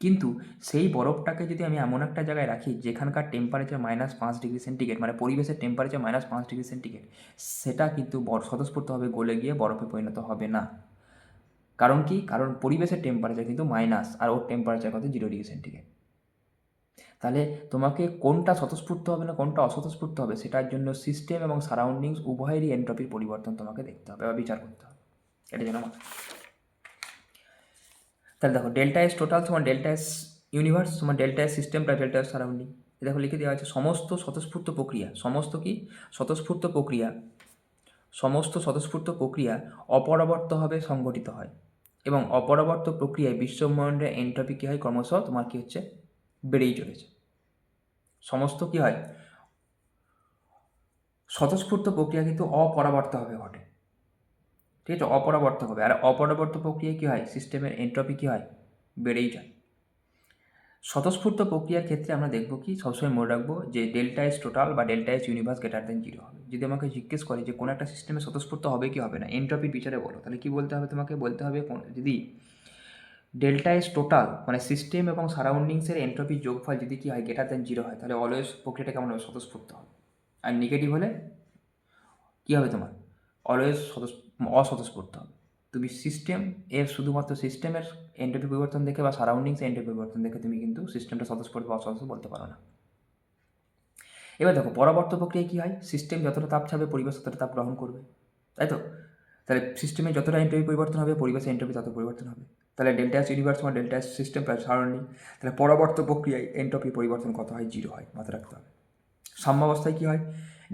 কিন্তু সেই বরফটাকে যদি আমি এমন একটা জায়গায় রাখি যেখানকার টেম্পারেচার -5 ডিগ্রি সেন্টিগ্রেড, মানে পরিবেশের টেম্পারেচার -5 ডিগ্রি সেন্টিগ্রেড, সেটা কিন্তু স্বতঃস্ফূর্তভাবে গলে গিয়ে বরফে পরিণত হবে না। কারণ কি, কারণ পরিবেশের টেম্পারেচার কিন্তু মাইনাস, আর ওর টেম্পারেচার কত, 0 ডিগ্রি সেন্টিগ্রেড। তাহলে তোমাকে কোনটা স্বতঃস্ফূর্ত হবে না কোনটা অস্বতঃস্ফূর্ত হবে, সেটার জন্য সিস্টেম এবং সারাউন্ডিংস উভয়েরই এন্ট্রপির পরিবর্তন তোমাকে দেখতে হবে বা বিচার করতে হবে। এটা যেন আমার, তাহলে দেখো ডেল্টা এস টোটাল সমান ডেল্টা এস ইউনিভার্স সমান delta S system plus delta S surrounding. দেখো লিখে দেওয়া আছে সমস্ত স্বতঃস্ফূর্ত প্রক্রিয়া, সমস্ত কি স্বতঃস্ফূর্ত প্রক্রিয়া, সমস্ত স্বতঃস্ফূর্ত প্রক্রিয়া অপরাবর্তভাবে সংঘটিত হয়, এবং অপরাবর্ত প্রক্রিয়ায় বিশ্বব্রহ্মাণ্ডের এন্ট্রপি কী হয়, ক্রমশ তোমার কী হচ্ছে, বেড়েই চলেছে। সমস্ত কী হয়, স্বতঃস্ফূর্ত প্রক্রিয়া কিন্তু অপরাবর্তভাবে ঘটে, ঠিক আছে, অপরাবর্ত হবে। আর অপরাবর্ত প্রক্রিয়ায় কী হয়, সিস্টেমের এন্ট্রপি কী হয়, বেড়েই যায়। স্বতঃস্ফূর্ত প্রক্রিয়ার ক্ষেত্রে আমরা দেখব কি, সবসময় মনে রাখবো যে ডেল্টা এস টোটাল বা delta S universe greater than zero হবে। যদি আমাকে জিজ্ঞেস করে যে কোনো একটা সিস্টেমে স্বতঃস্ফূর্ত হবে কি হবে না এন্ট্রপির বিচারে বলো, তাহলে কি বলতে হবে, তোমাকে বলতে হবে যদি ডেল্টা এস টোটাল মানে সিস্টেম এবং সারাউন্ডিংসের এন্ট্রপির যোগফল যদি কী হয়, গ্রেটার দেন জিরো হয়, তাহলে অলওয়েজ প্রক্রিয়াটা কেমন হবে, স্বতঃস্ফূর্ত হবে। আর নেগেটিভ হলে কী হবে, তোমার অলওয়েজ অস্বতঃস্ফূর্ত হবে। তুমি সিস্টেম এর শুধুমাত্র সিস্টেমের এন্ট্রপি পরিবর্তন দেখে বা সারাউন্ডিংস এন্ট্রপি পরিবর্তন দেখে তুমি কিন্তু সিস্টেমটা স্বতঃস্ফূর্ত বা অস্বতঃস্ফূর্ত বলতে পারো না। এবার দেখো পরবর্তী প্রক্রিয়া কী হয়, সিস্টেম যতটা তাপ ছাড়বে পরিবেশ ততটা তাপ গ্রহণ করবে, তাই তো? তাহলে সিস্টেমে যতটা এন্ট্রপি পরিবর্তন হবে পরিবেশে এন্ট্রপি তত পরিবর্তন হবে। তাহলে ডেল্টা এস ইউনিভার্স বা delta S system plus surrounding, তাহলে পরবর্তী প্রক্রিয়ায় এন্ট্রপি পরিবর্তন কত হয়, জিরো হয়, মাথায় রাখতে হবে। সাম্যাবস্থায় কী হয়,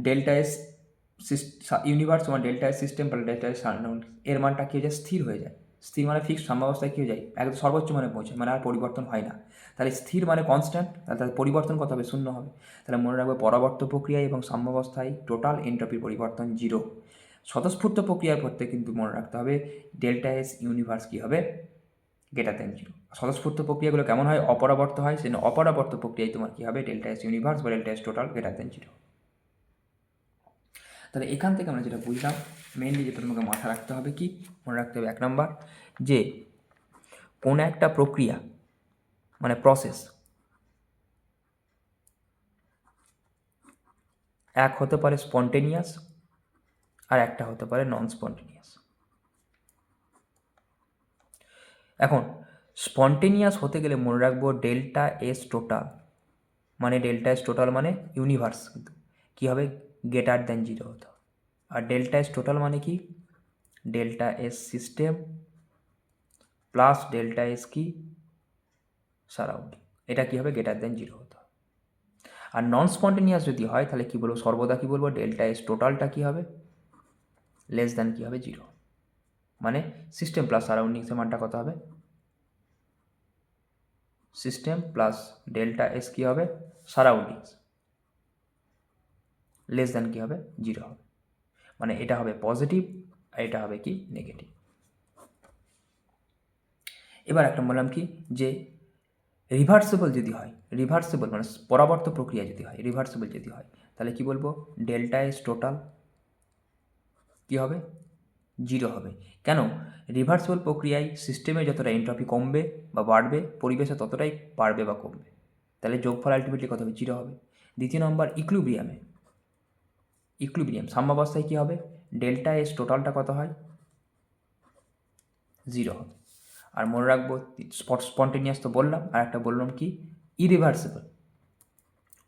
ডেল্টা এস ইউনিভার্স বা delta S system plus delta S surrounding এর মানটা কী হয়ে যায়, স্থির হয়ে যায়। স্থির মানে ফিক্সড, সাম্যাবস্থায় কী হয়ে যায়, একদম সর্বোচ্চ মানে পৌঁছায়, মানে আর পরিবর্তন হয় না। তাহলে স্থির মানে কনস্ট্যান্ট, তাহলে তার পরিবর্তন কত হবে, শূন্য হবে। তাহলে মনে রাখবে পরবর্তী প্রক্রিয়ায় এবং সাম্যাবস্থায় টোটাল এন্ট্রপির পরিবর্তন জিরো। স্বতঃস্ফূর্ত প্রক্রিয়ার ক্ষেত্রে কিন্তু মনে রাখতে হবে ডেল্টা এস ইউনিভার্স কী হবে, গ্রেটার দেন জিরো। স্বতঃস্ফূর্ত প্রক্রিয়াগুলো কেমন হয়, অপরাবর্ত হয়, সেজন্য অপরাবর্ত প্রক্রিয়ায় তোমার কী হবে, ডেল্টা এস ইউনিভার্স বা delta S total greater than zero. তাহলে এখান থেকে আমরা যেটা বুঝলাম মেইনলি যেটা তোমাকে মাথা রাখতে হবে, কি মনে রাখতে হবে, 1 নম্বর যে কোনো একটা প্রক্রিয়া মানে প্রসেস এক হতে পারে স্পন্টেনিয়াস আর একটা হতে পারে নন স্পন্টেনিয়াস। এখন স্পন্টেনিয়াস হতে গেলে মনে রাখবো ডেল্টা এস টোটাল মানে ডেল্টা এস টোটাল মানে ইউনিভার্স কিন্তু কী হবে, গ্রেটার দ্যান জিরো হতে হবে। আর ডেল্টা এস টোটাল মানে কি, delta S system plus delta S কি সারাউন্ডিং, এটা কী হবে, গ্রেটার দ্যান জিরো হতে হবে। আর নন স্পন্টেনিয়াস যদি হয় তাহলে কী বলবো, সর্বদা কী বলবো, ডেল্টা এস টোটালটা কী হবে, লেস দ্যান কী হবে, জিরো। মানে সিস্টেম প্লাস সারাউন্ডিংসের মানটা কত হবে, সিস্টেম প্লাস ডেল্টা এস কী হবে, সারাউন্ডিংস লেস দ্যান কী হবে, জিরো হবে। মানে এটা হবে পজিটিভ আর এটা হবে কি নেগেটিভ। এবার একটা বললাম কি যে রিভার্সেবল যদি হয়, রিভার্সেবল মানে পরাবর্ত প্রক্রিয়া যদি হয়, রিভার্সেবল যদি হয় তাহলে কি বলবো, ডেল্টা এস টোটাল কী হবে, জিরো হবে। কেন, রিভার্সেবল প্রক্রিয়ায় সিস্টেমে যতটা এন্ট্রপি কমবে বা বাড়বে পরিবেশে ততটাই বাড়বে বা কমবে, তাহলে যোগফল আলটিমেটলি কত হবে, জিরো হবে। দ্বিতীয় নম্বর ইকুইলিব্রিয়াম সাম্যাবস্থায় কী হবে, ডেল্টা এস টোটালটা কত হয়, জিরো হবে। আর মনে রাখবো স্পন্টেনিয়াস তো বললাম, আর একটা বললাম কি ইরিভার্সেবল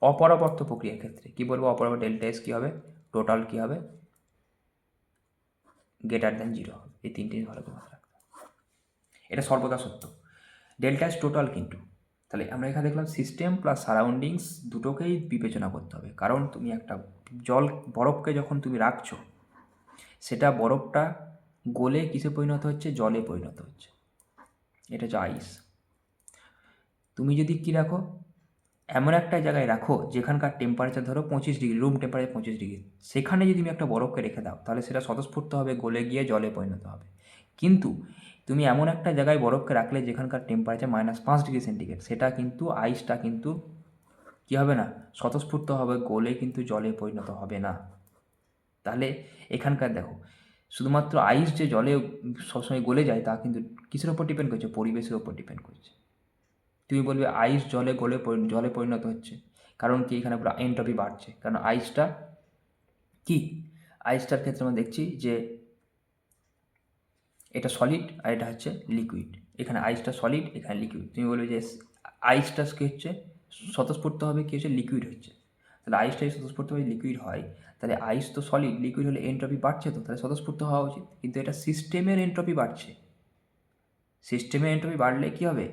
অপরাবর্ত প্রক্রিয়ার ক্ষেত্রে কী বলবো, অপরাবর্ত ডেল্টা এস কী হবে, টোটাল কী হবে, গ্রেটার দ্যান জিরো হবে। এই তিনটে ভালো করে মাথায় রাখতে হবে, এটা সর্বদা সত্য। ডেল্টা এস টোটাল কিন্তু, তাহলে আমরা এখানে দেখলাম সিস্টেম প্লাস সারাউন্ডিংস দুটোকেই বিবেচনা করতে হবে। কারণ তুমি একটা বরফকে যখন তুমি রাখছো, সেটা বরফটা গলে কিসে পরিণত হচ্ছে, জলে পরিণত হচ্ছে, এটা হচ্ছে আইস। তুমি যদি কী রাখো, এমন একটা জায়গায় রাখো যেখানকার টেম্পারেচার ধরো 25 ডিগ্রি, রুম টেম্পারেচার 25 ডিগ্রি, সেখানে যদি তুমি একটা বরফকে রেখে দাও, তাহলে সেটা স্বতঃস্ফূর্ত হবে, গলে গিয়ে জলে পরিণত হবে। কিন্তু তুমি এমন একটা জায়গায় বরফকে রাখলে যেখানকার টেম্পারেচার -5 ডিগ্রি সেন্টিগ্রেড, সেটা কিন্তু আইসটা কিন্তু কী হবে না, স্বতঃস্ফূর্ত হবে, গলে কিন্তু জলে পরিণত হবে না। তাহলে এখানকার দেখো, শুধুমাত্র আইস যে জলে সবসময় গলে যায় তা কিন্তু কিসের ওপর ডিপেন্ড করছে, পরিবেশের ওপর ডিপেন্ড করছে। তুমি বলবে আইস জলে গলে জলে পরিণত হচ্ছে, কারণ কি, এখানে পুরো এনট্রপি বাড়ছে। কারণ আইসটা কি, আইসটার ক্ষেত্রে আমরা দেখছি যে এটা সলিড আর এটা হচ্ছে লিকুইড। এখানে আইসটা সলিড, এখানে লিকুইড। তুমি বলবে যে আইসটা কী হচ্ছে, স্বতঃস্ফূর্ত হবে, কী হচ্ছে, লিকুইড হচ্ছে। তাহলে আইসটাই স্বতঃস্ফূর্ত হয়ে লিকুইড হয়, তাহলে আইস তো সলিড, লিকুইড হলে এনট্রপি বাড়ছে, তো তাহলে স্বতঃস্ফূর্ত হওয়া উচিত। কিন্তু এটা সিস্টেমের এনট্রপি বাড়ছে। সিস্টেমের এনট্রপি বাড়লে কী হবে,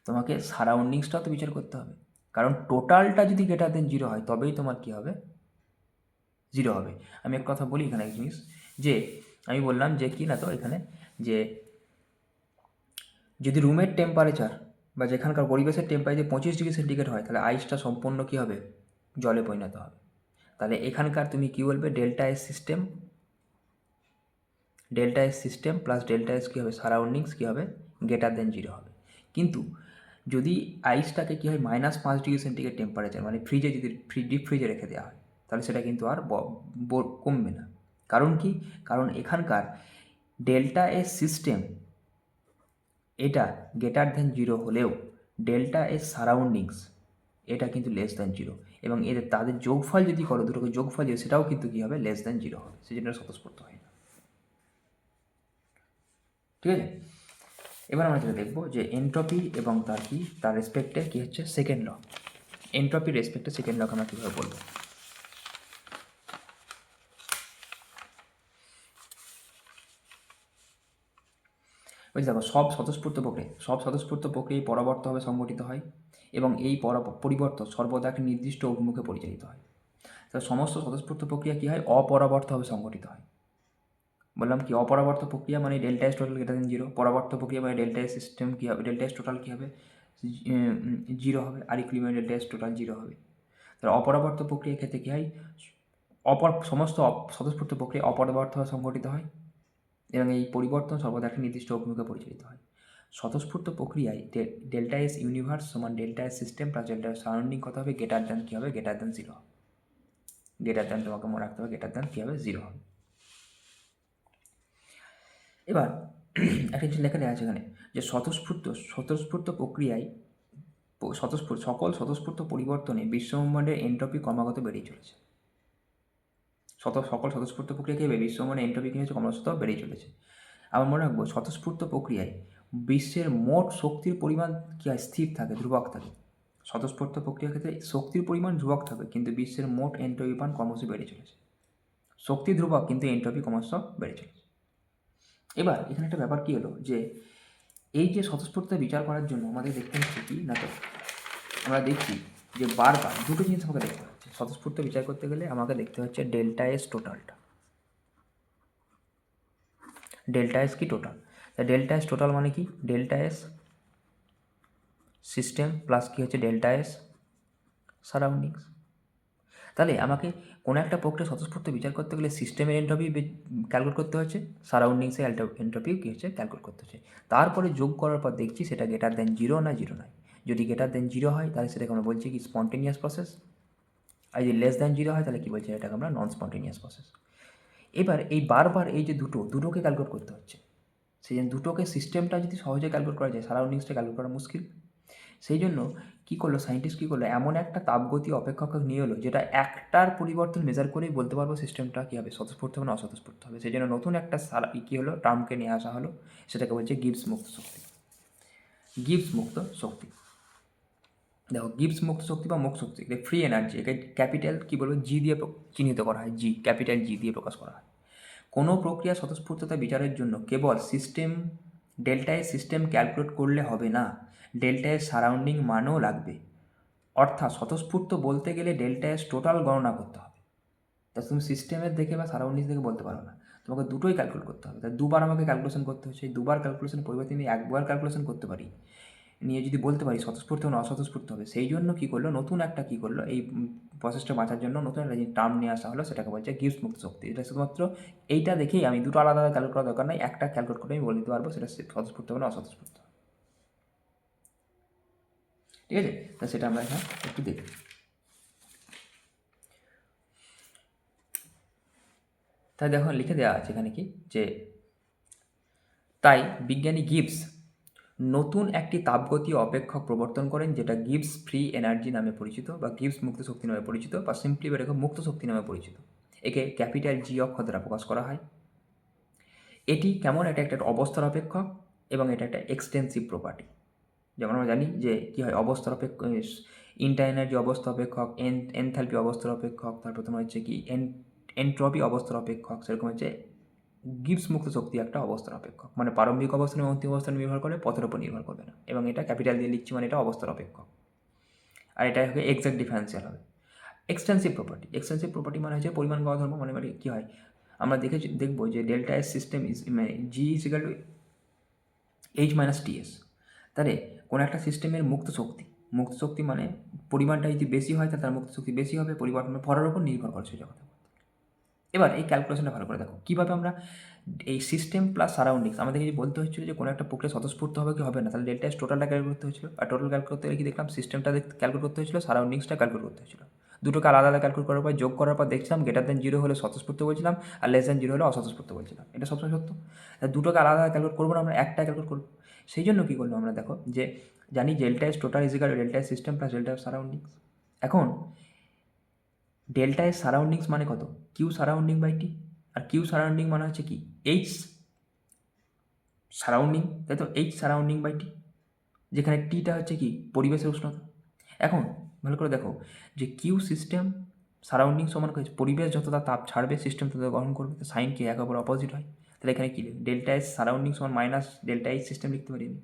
তোমাকে সারাউন্ডিংসটাও তো বিচার করতে হবে। কারণ টোটালটা যদি গ্রেটার দেন জিরো হয়, তবেই তোমার কী হবে, জিরো হবে। আমি এক কথা বলি এখানে এক জিনিস, যে আমি বললাম যে কি না, তো এখানে যে যদি রুমের টেম্পারেচার বা যেখানকার পরিবেশের টেম্পারেচার 25 ডিগ্রি সেন্টিগ্রেড হয়, তাহলে আইসটা সম্পূর্ণ কী হবে, জলে পরিণত হবে। তাহলে এখানকার তুমি কী বলবে, delta S system plus delta S কী হবে, সারাউন্ডিংস কী হবে, গ্রেটার দেন জিরো হবে। কিন্তু যদি আইসটাকে কী হয়, -5 ডিগ্রি সেন্টিগ্রেড টেম্পারেচার, মানে ফ্রিজে যদি ডিপ ফ্রিজে রেখে দেওয়া হয়, তাহলে সেটা কিন্তু আর কমবে না। কারণ কি, কারণ এখানকার ডেল্টা এস সিস্টেম এটা গ্রেটার দেন জিরো হলেও ডেল্টা এস সারাউন্ডিংস এটা কিন্তু লেস দেন জিরো, এবং এদের তাদের যোগফল যদি করো, দুটোকে যোগফল যে সেটাও কিন্তু কী হবে, লেস দেন জিরো হবে, সেই জন্য স্বতঃস্ফূর্ত হয় না। ঠিক আছে, এবার আমরা যেটা দেখবো যে এনট্রপি এবং তার রেসপেক্টে কী হচ্ছে, সেকেন্ড ল। এনট্রপির রেসপেক্টে সেকেন্ড লকে আমরা কীভাবে বলবো, বুঝতে দেখো, সব স্বতঃস্ফূর্ত প্রক্রিয়ায় পরাবর্তভাবে সংগঠিত হয়, এবং এই পরিবর্তন সর্বদা একটি নির্দিষ্ট অভিমুখে পরিচালিত হয়। তাহলে সমস্ত স্বতঃস্ফূর্ত প্রক্রিয়া কী হয়, অপরাবর্তভাবে সংগঠিত হয়। বললাম কি, অপরাবর্ত প্রক্রিয়া মানে delta S total greater than zero, পরাবর্ত প্রক্রিয়া মানে ডেল্টা এস সিস্টেম কী হবে, ডেল্টা এস টোটাল কী হবে, জিরো হবে, আর equivalent delta S total zero হবে। তাহলে অপরাবর্ত প্রক্রিয়ার ক্ষেত্রে কী হয়, সমস্ত স্বতঃস্ফূর্ত প্রক্রিয়া অপরাবর্তভাবে সংগঠিত হয়, এবং এই পরিবর্তন সর্বদা একটি নির্দিষ্ট অভিমুখে পরিচালিত হয়। স্বতঃস্ফূর্ত প্রক্রিয়ায় ডেল্টা এস ইউনিভার্স সমান delta S system plus delta S surrounding কত হবে, গ্রেটার দ্যান কী হবে, greater than zero. Greater than তোমাকে মনে রাখতে হবে, গ্রেটার দ্যান কী হবে, জিরো হবে। এবার একটা জিনিস লেখা দেওয়া আছে এখানে, যে স্বতঃস্ফূর্ত প্রক্রিয়ায় সকল স্বতঃস্ফূর্ত পরিবর্তনে বিশ্বব্রহ্মাণ্ডের এনট্রপি ক্রমাগত বেড়েই চলেছে। সকল স্বতঃস্ফূর্ত প্রক্রিয়া কী হবে, বিশ্বব্রহ্মাণ্ডের এনট্রপি কী হচ্ছে, ক্রমশত বেড়েই চলেছে। আবার মনে রাখবো, স্বতঃস্ফূর্ত প্রক্রিয়ায় বিশ্বের মোট শক্তির পরিমাণ কী হয়, স্থির থাকে, ধ্রুবক থাকে। স্বতঃস্ফূর্ত প্রক্রিয়ার ক্ষেত্রে শক্তির পরিমাণ ধ্রুবক থাকে, কিন্তু বিশ্বের মোট এনট্রপি মান ক্রমশ বেড়ে চলেছে। শক্তি ধ্রুবক, কিন্তু এনট্রপি ক্রমশ বেড়ে চলেছে। এবার এখানে একটা ব্যাপার কী হলো, যে এই যে স্বতঃস্ফূর্ততা বিচার করার জন্য আমাদের দেখতে হচ্ছে কি না, তো আমরা দেখছি যে বারবার দুটো জিনিস আমাকে দেখতে হচ্ছে। স্বতঃস্ফূর্ত বিচার করতে গেলে আমাকে দেখতে হচ্ছে ডেল্টা এস টোটালটা, ডেল্টা এস কি টোটাল। তা ডেল্টা এস টোটাল মানে কি, ডেল্টা এস সিস্টেম প্লাস কী হচ্ছে, ডেল্টা এস সারাউন্ডিংস। তাহলে আমাকে কোনো একটা প্রক্রিয়া স্বতঃস্ফূর্ত বিচার করতে গেলে সিস্টেমের এনট্রপি ক্যালকুলেট করতে হচ্ছে, সারাউন্ডিংসের এনট্রপিও কী হচ্ছে, ক্যালকুলেট করতে হচ্ছে। তারপরে যোগ করার পর দেখছি সেটা গ্রেটার দেন জিরো না জিরো নয়। যদি গ্রেটার দেন জিরো হয় তাহলে সেটাকে আমরা বলছি কি, স্পন্টেনিয়াস প্রসেস। আর যদি লেস দেন জিরো হয় তাহলে কী বলছি, এটাকে আমরা নন স্পন্টেনিয়াস প্রসেস। এবার এই বারবার এই যে দুটোকে ক্যালকুলেট করতে হচ্ছে, সেই জন্য দুটোকে সিস্টেমটা যদি সহজে ক্যালকুলেট করা যায়, সারাউন্ডিংসটা ক্যালকুলেট করা মুশকিল। সেই জন্য কী করলো সায়েন্টিস্ট, কী করলো, এমন একটা তাপগতি অপেক্ষক নিয়ে এলো যেটা একটার পরিবর্তন মেজার করেই বলতে পারবো সিস্টেমটা কী হবে, স্বতঃস্ফূর্ত হবে না অস্বতঃস্ফূর্ত হবে। সেই জন্য নতুন একটা কী হলো, টার্মকে নিয়ে আসা হলো, সেটাকে বলছে গিবস মুক্ত শক্তি। গিবস মুক্ত শক্তি, দেখো গিবস মুক্ত শক্তি বা মুক্ত শক্তি, ফ্রি এনার্জি, একে ক্যাপিটাল কী বলবো, জি দিয়ে চিহ্নিত করা হয়, ক্যাপিটাল জি দিয়ে প্রকাশ করা হয়। কোনো প্রক্রিয়া স্বতঃস্ফূর্ততা বিচারের জন্য কেবল ডেল্টা এস সিস্টেম ক্যালকুলেট করলে হবে না, ডেল্টা এস সারাউন্ডিং মানও লাগবে। অর্থাৎ স্বতঃস্ফূর্ত বলতে গেলে ডেল্টা এস টোটাল গণনা করতে হবে। তা তুমি সিস্টেমের দেখে বা সারাউন্ডিং দেখে বলতে পারো না, তোমাকে দুটোই ক্যালকুলেট করতে হবে। তাই দুবার আমাকে ক্যালকুলেশন করতে হচ্ছে, এই দুবার ক্যালকুলেশন পরিবর্তে আমি একবার ক্যালকুলেশন করতে পারি, নিয়ে যদি বলতে পারি স্বতঃস্ফূর্ত না অস্বতঃস্ফূর্ত হবে। সেই জন্য কী করলো, নতুন একটা কী করলো, এই প্রসেসটা বাঁচার জন্য নতুন একটা যে টার্ম নিয়ে আসা হলো, সেটাকে বলছে গিবস মুক্ত শক্তি। এটা শুধুমাত্র এইটা দেখেই আমি দুটো আলাদা আলাদা ক্যালকুলেট করার দরকার নাই, একটা ক্যালকুলেট করে আমি বলে দিতে পারবো সেটা স্বতঃস্ফূর্ত হবে না অস্বতঃস্ফূর্ত। ঠিক আছে, তা সেটা আমরা এখানে একটু দেখি। তাই দেখো লিখে দেওয়া আছে এখানে কি, যে তাই বিজ্ঞানী গিবস নতুন একটি তাপগতীয় অপেক্ষক প্রবর্তন করেন, যেটা গিবস ফ্রি এনার্জি নামে পরিচিত, বা গিবস মুক্ত শক্তি নামে পরিচিত, বা সিম্পলি বের মুক্ত শক্তি নামে পরিচিত। একে ক্যাপিটাল জি অক্ষর দ্বারা প্রকাশ করা হয়। এটি কেমন, এটা একটা অবস্থার অপেক্ষক এবং এটা একটা এক্সটেন্সিভ প্রপার্টি। যেমন আমরা জানি যে কী হয়, অবস্থার ইন্টার এনার্জি অবস্থা অপেক্ষক, এনথালপি অবস্থার অপেক্ষক, তারপর তোমার হচ্ছে কি এনট্রপি অবস্থার অপেক্ষক, সেরকম হচ্ছে গিবস মুক্ত শক্তি একটা অবস্থার অপেক্ষক। মানে প্রারম্ভিক অবস্থান এবং অন্তিম অবস্থান নির্ভর করে, পথের উপর নির্ভর করবে না। এবং এটা ক্যাপিটাল দিয়ে লিখছি মানে এটা অবস্থার অপেক্ষক। আর এটা হবে এক্সাক্ট ডিফারেন্সিয়াল হবে। এক্সটেন্সিভ প্রপার্টি মানে হচ্ছে পরিমাণগত ধর্ম। মানে কী হয়, আমরা দেখবো যে ডেল্টা এস সিস্টেম মানে G is equal to H minus TS. তাহলে কোনো একটা সিস্টেমের মুক্ত শক্তি মানে পরিমাণটা যদি বেশি হয় তাহলে তার মুক্ত শক্তি বেশি হবে, পরিমাণটা ভরের উপর নির্ভর করছে জগতে। এবার এই ক্যালকুলেশনটা ভালো করে দেখো, কীভাবে আমরা এই সিস্টেম প্লাস সারাউন্ডিংস, আমাদেরকে যদি বলতে হচ্ছিল যে কোনো একটা প্রক্রিয়া স্বতঃস্ফূর্ত হবে কি হবে না, তাহলে ডেল্টা এস টোটালটা ক্যালকুলেট করতে হচ্ছিল। আর টোটাল ক্যালকুলেট করতে গেলে কি দেখলাম, সিস্টেমটা ক্যালকুলেট করতে হচ্ছিল, সারাউন্ডিংসটা ক্যালকুলেট করতে হচ্ছিল। দুটোকে আলাদা আলাদা ক্যালকুলেট করার পর যোগ করার পর দেখছিলাম গ্রেটার দেন জিরো হলে স্বতঃস্ফূর্ত বলছিলাম, আর লেস দেন জিরো হলে অস্বতঃস্ফূর্ত বলছিলাম। এটা সবসময় সত্য। দুটোকে আলাদা আলাদা ক্যালকুলেট করবো না, আমরা একটা ক্যালকুলেট করবো। সেই জন্য কী করলো, আমরা দেখো যে জানি delta S total is equal to delta S system plus delta S surroundings. এখন ডেল্টা এস সারাউন্ডিংস মানে কত, কিউ সারাউন্ডিং বাই টি। আর কিউ সারাউন্ডিং মানে হচ্ছে কি এইচ সারাউন্ডিং, তাই তো, এইচ সারাউন্ডিং বাই টি, যেখানে টিটা হচ্ছে কি পরিবেশের উষ্ণতা। এখন ভালো করে দেখো যে কিউ সিস্টেম সারাউন্ডিং সমান হয়েছে পরিবেশ যতটা তাপ ছাড়বে সিস্টেম ততটা গ্রহণ করবে, তো সাইন কি একে অপর অপোজিট হয়। তাহলে এখানে কী ডেল্টা এস সারাউন্ডিং সমান মাইনাস ডেল্টা এইচ সিস্টেম লিখতে পারি আমি,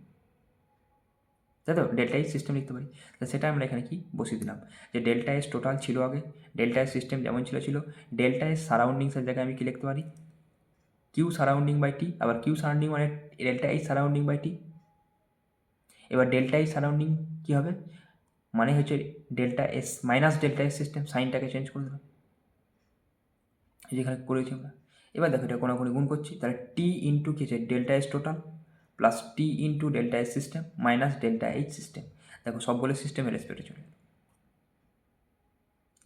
তাই তো, ডেল্টা এইচ সিস্টেম লিখতে পারি। তাহলে সেটা আমরা এখানে কি বসিয়ে দিলাম, যে ডেল্টা এস টোটাল ছিল আগে, ডেল্টা এস সিস্টেম যেমন ছিল, ডেল্টা এস সারাউন্ডিংসের জায়গায় আমি কি লিখতে পারি, কিউ সারাউন্ডিং বাই টি। আবার কিউ সারাউন্ডিং মানে delta H surrounding by T. এবার ডেল্টা এইচ সারাউন্ডিং কী হবে, মানে হচ্ছে delta S minus delta S system, সাইনটাকে চেঞ্জ করে দেবে যেখানে করেছি আমরা। এবার দেখো এটা কোনাকুনি গুণ করছি, তাহলে টি ইন্টু কী আছে delta S total plus T into delta S system minus delta H system. দেখো সবগুলো সিস্টেমের রেসপেক্টে চলে।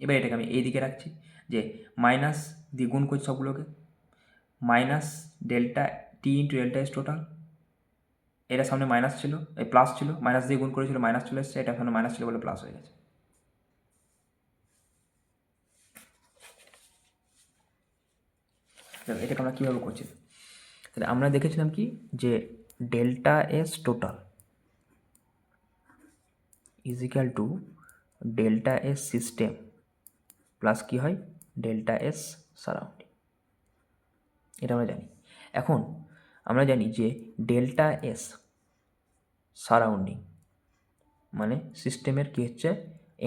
এবার এটাকে আমি এই দিকে রাখছি, যে মাইনাস দিয়ে গুণ করছি সবগুলোকে, মাইনাস ডেল্টা টি ইন্টু ডেল্টা এস টোটাল। এটা সামনে মাইনাস ছিল, এই প্লাস ছিল, মাইনাস দিয়ে গুণ করেছিল মাইনাস চলে এসছে, এটা সামনে মাইনাস ছিল বলে প্লাস হয়ে গেছে। এটাকে আমরা কীভাবে করছি, তাহলে আমরা দেখেছিলাম কি যে delta S total is equal to delta S system plus কী হয় ডেল্টা এস সারাউন্ডিং, এটা আমরা জানি। এখন আমরা জানি যে ডেল্টা এস সারাউন্ডিং মানে সিস্টেমের কী হচ্ছে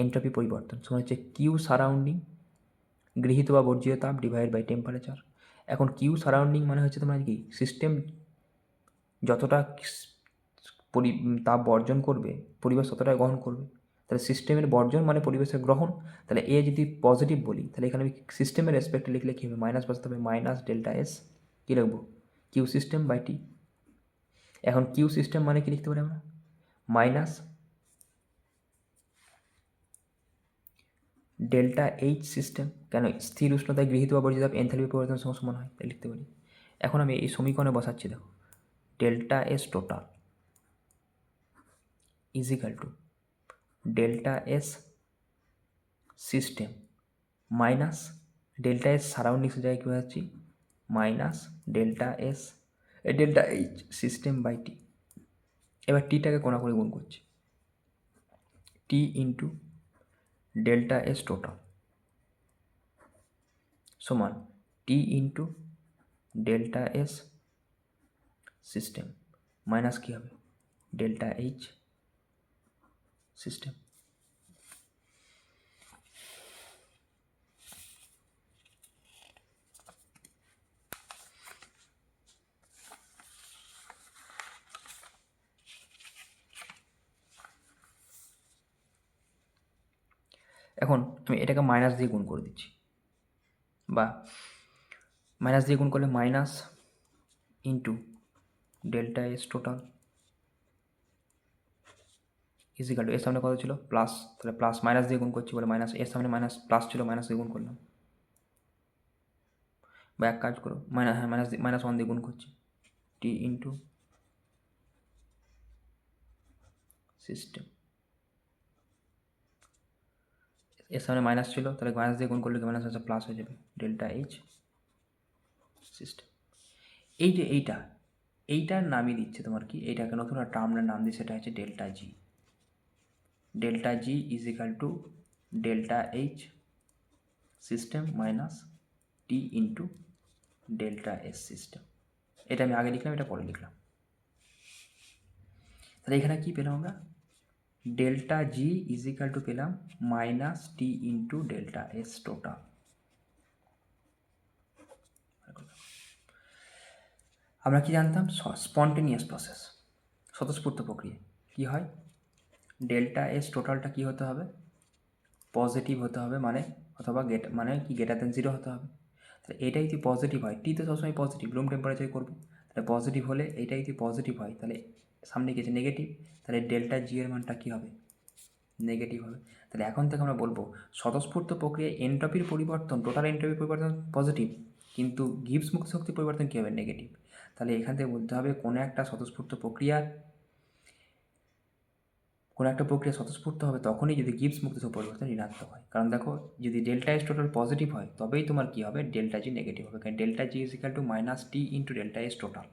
এন্ট্রপি পরিবর্তন, সমান হচ্ছে কিউ সারাউন্ডিং গৃহীত বা বর্জিত তাপ ডিভাইড বাই টেম্পারেচার। এখন কিউ সারাউন্ডিং মানে হচ্ছে তোমার কি সিস্টেম যতটা তাপ বর্জন করবে পরিবেশ ততটাই গ্রহণ করবে। তাহলে সিস্টেমের বর্জন মানে পরিবেশের গ্রহণ। তাহলে এ যদি পজিটিভ বলি তাহলে এখানে আমি সিস্টেমের রেসপেক্টে লিখলে কী হবে, মাইনাস বসাতে হবে, মাইনাস ডেল্টা এস কী লিখবো কিউ সিস্টেম বাই টি। এখন কিউ সিস্টেম মানে কি লিখতে পারি আমরা, মাইনাস ডেল্টা এইচ সিস্টেম, কেন স্থির উষ্ণতায় গৃহীত বা বর্জিত তাপ এনথালপি পরিবর্তন সমান হয়, তাই লিখতে পারি। এখন আমি এই সমীকরণে বসাচ্ছি, দেখো delta S total is equal to delta S system minus delta S সারাউন্ডিংসের জায়গায় কী বোঝাচ্ছি minus delta H system by T. এবার টিটাকে কোনাকুনি গুণ করছি, T into delta S total সমান T into delta S system minus কী হবে ডেল্টা এইচ সিস্টেম। এখন আমি এটাকে মাইনাস দিয়ে গুণ করে দিচ্ছি, বা মাইনাস দিয়ে গুণ করলে minus into delta S total is equal to এর সামনে কত ছিল প্লাস, তাহলে প্লাস মাইনাস দিয়ে গুণ করছি বলে মাইনাস, এর সামনে মাইনাস প্লাস ছিল মাইনাস দিয়ে গুণ করলাম, বা এক কাজ করো মাইনাস ওয়ান দিয়ে গুণ করছি টি ইন্টু সিস্টেম। এর সামনে মাইনাস ছিল, তাহলে মাইনাস দিয়ে গুণ করলে মাইনাস হচ্ছে প্লাস হয়ে যাবে ডেল্টা এইচ সিস্টেম। এই যে এইটার নামই দিচ্ছে তোমার কি, এইটাকে নতুন একটা টার্মের নাম দিচ্ছে, সেটা হচ্ছে delta G. Delta G is equal to delta H system minus T into delta S system. এটা আমি আগে লিখলাম, এটা পরে লিখলাম। তাহলে এখানে কী পেলাম আমরা, delta G is equal two পেলাম মাইনাস টি ইন্টু ডেল্টা এস টোটাল। আমরা কি জানতাম, স্পন্টেনিয়াস প্রসেস, স্বতঃস্ফূর্ত প্রক্রিয়া কি হয়, ডেল্টা এস টোটালটা কী হতে হবে, পজিটিভ হতে হবে, মানে অথবা গ্রেটার দেন জিরো হতে হবে। তাহলে এটা যদি পজিটিভ হয়, টি তো সবসময় পজিটিভ, রুম টেম্পারেচার করবো, তাহলে পজিটিভ হলে এটা যদি পজিটিভ হয় তাহলে সামনে গেছে নেগেটিভ, তাহলে ডেল্টা জি এর মানটা কী হবে, নেগেটিভ হবে। তাহলে এখন থেকে আমরা বলবো স্বতঃস্ফূর্ত প্রক্রিয়ায় এনট্রপির পরিবর্তন, টোটাল এনট্রপির পরিবর্তন পজিটিভ, কিন্তু গিবস মুক্ত শক্তির পরিবর্তন কী হবে, নেগেটিভ। তাহলে এখান থেকে বলতে হবে কোনো একটা স্বতঃস্ফূর্ত প্রক্রিয়ার, কোনো একটা প্রক্রিয়া স্বতঃস্ফূর্ত হবে তখনই যদি গিবস মুক্ত শক্তি পরিবর্তন ঋণাত্মক হয়। কারণ দেখো, যদি ডেল্টা এস টোটাল পজিটিভ হয় তবেই তোমার কী হবে, ডেল্টা জি নেগেটিভ হবে, কারণ delta G is equal two minus T into delta S total.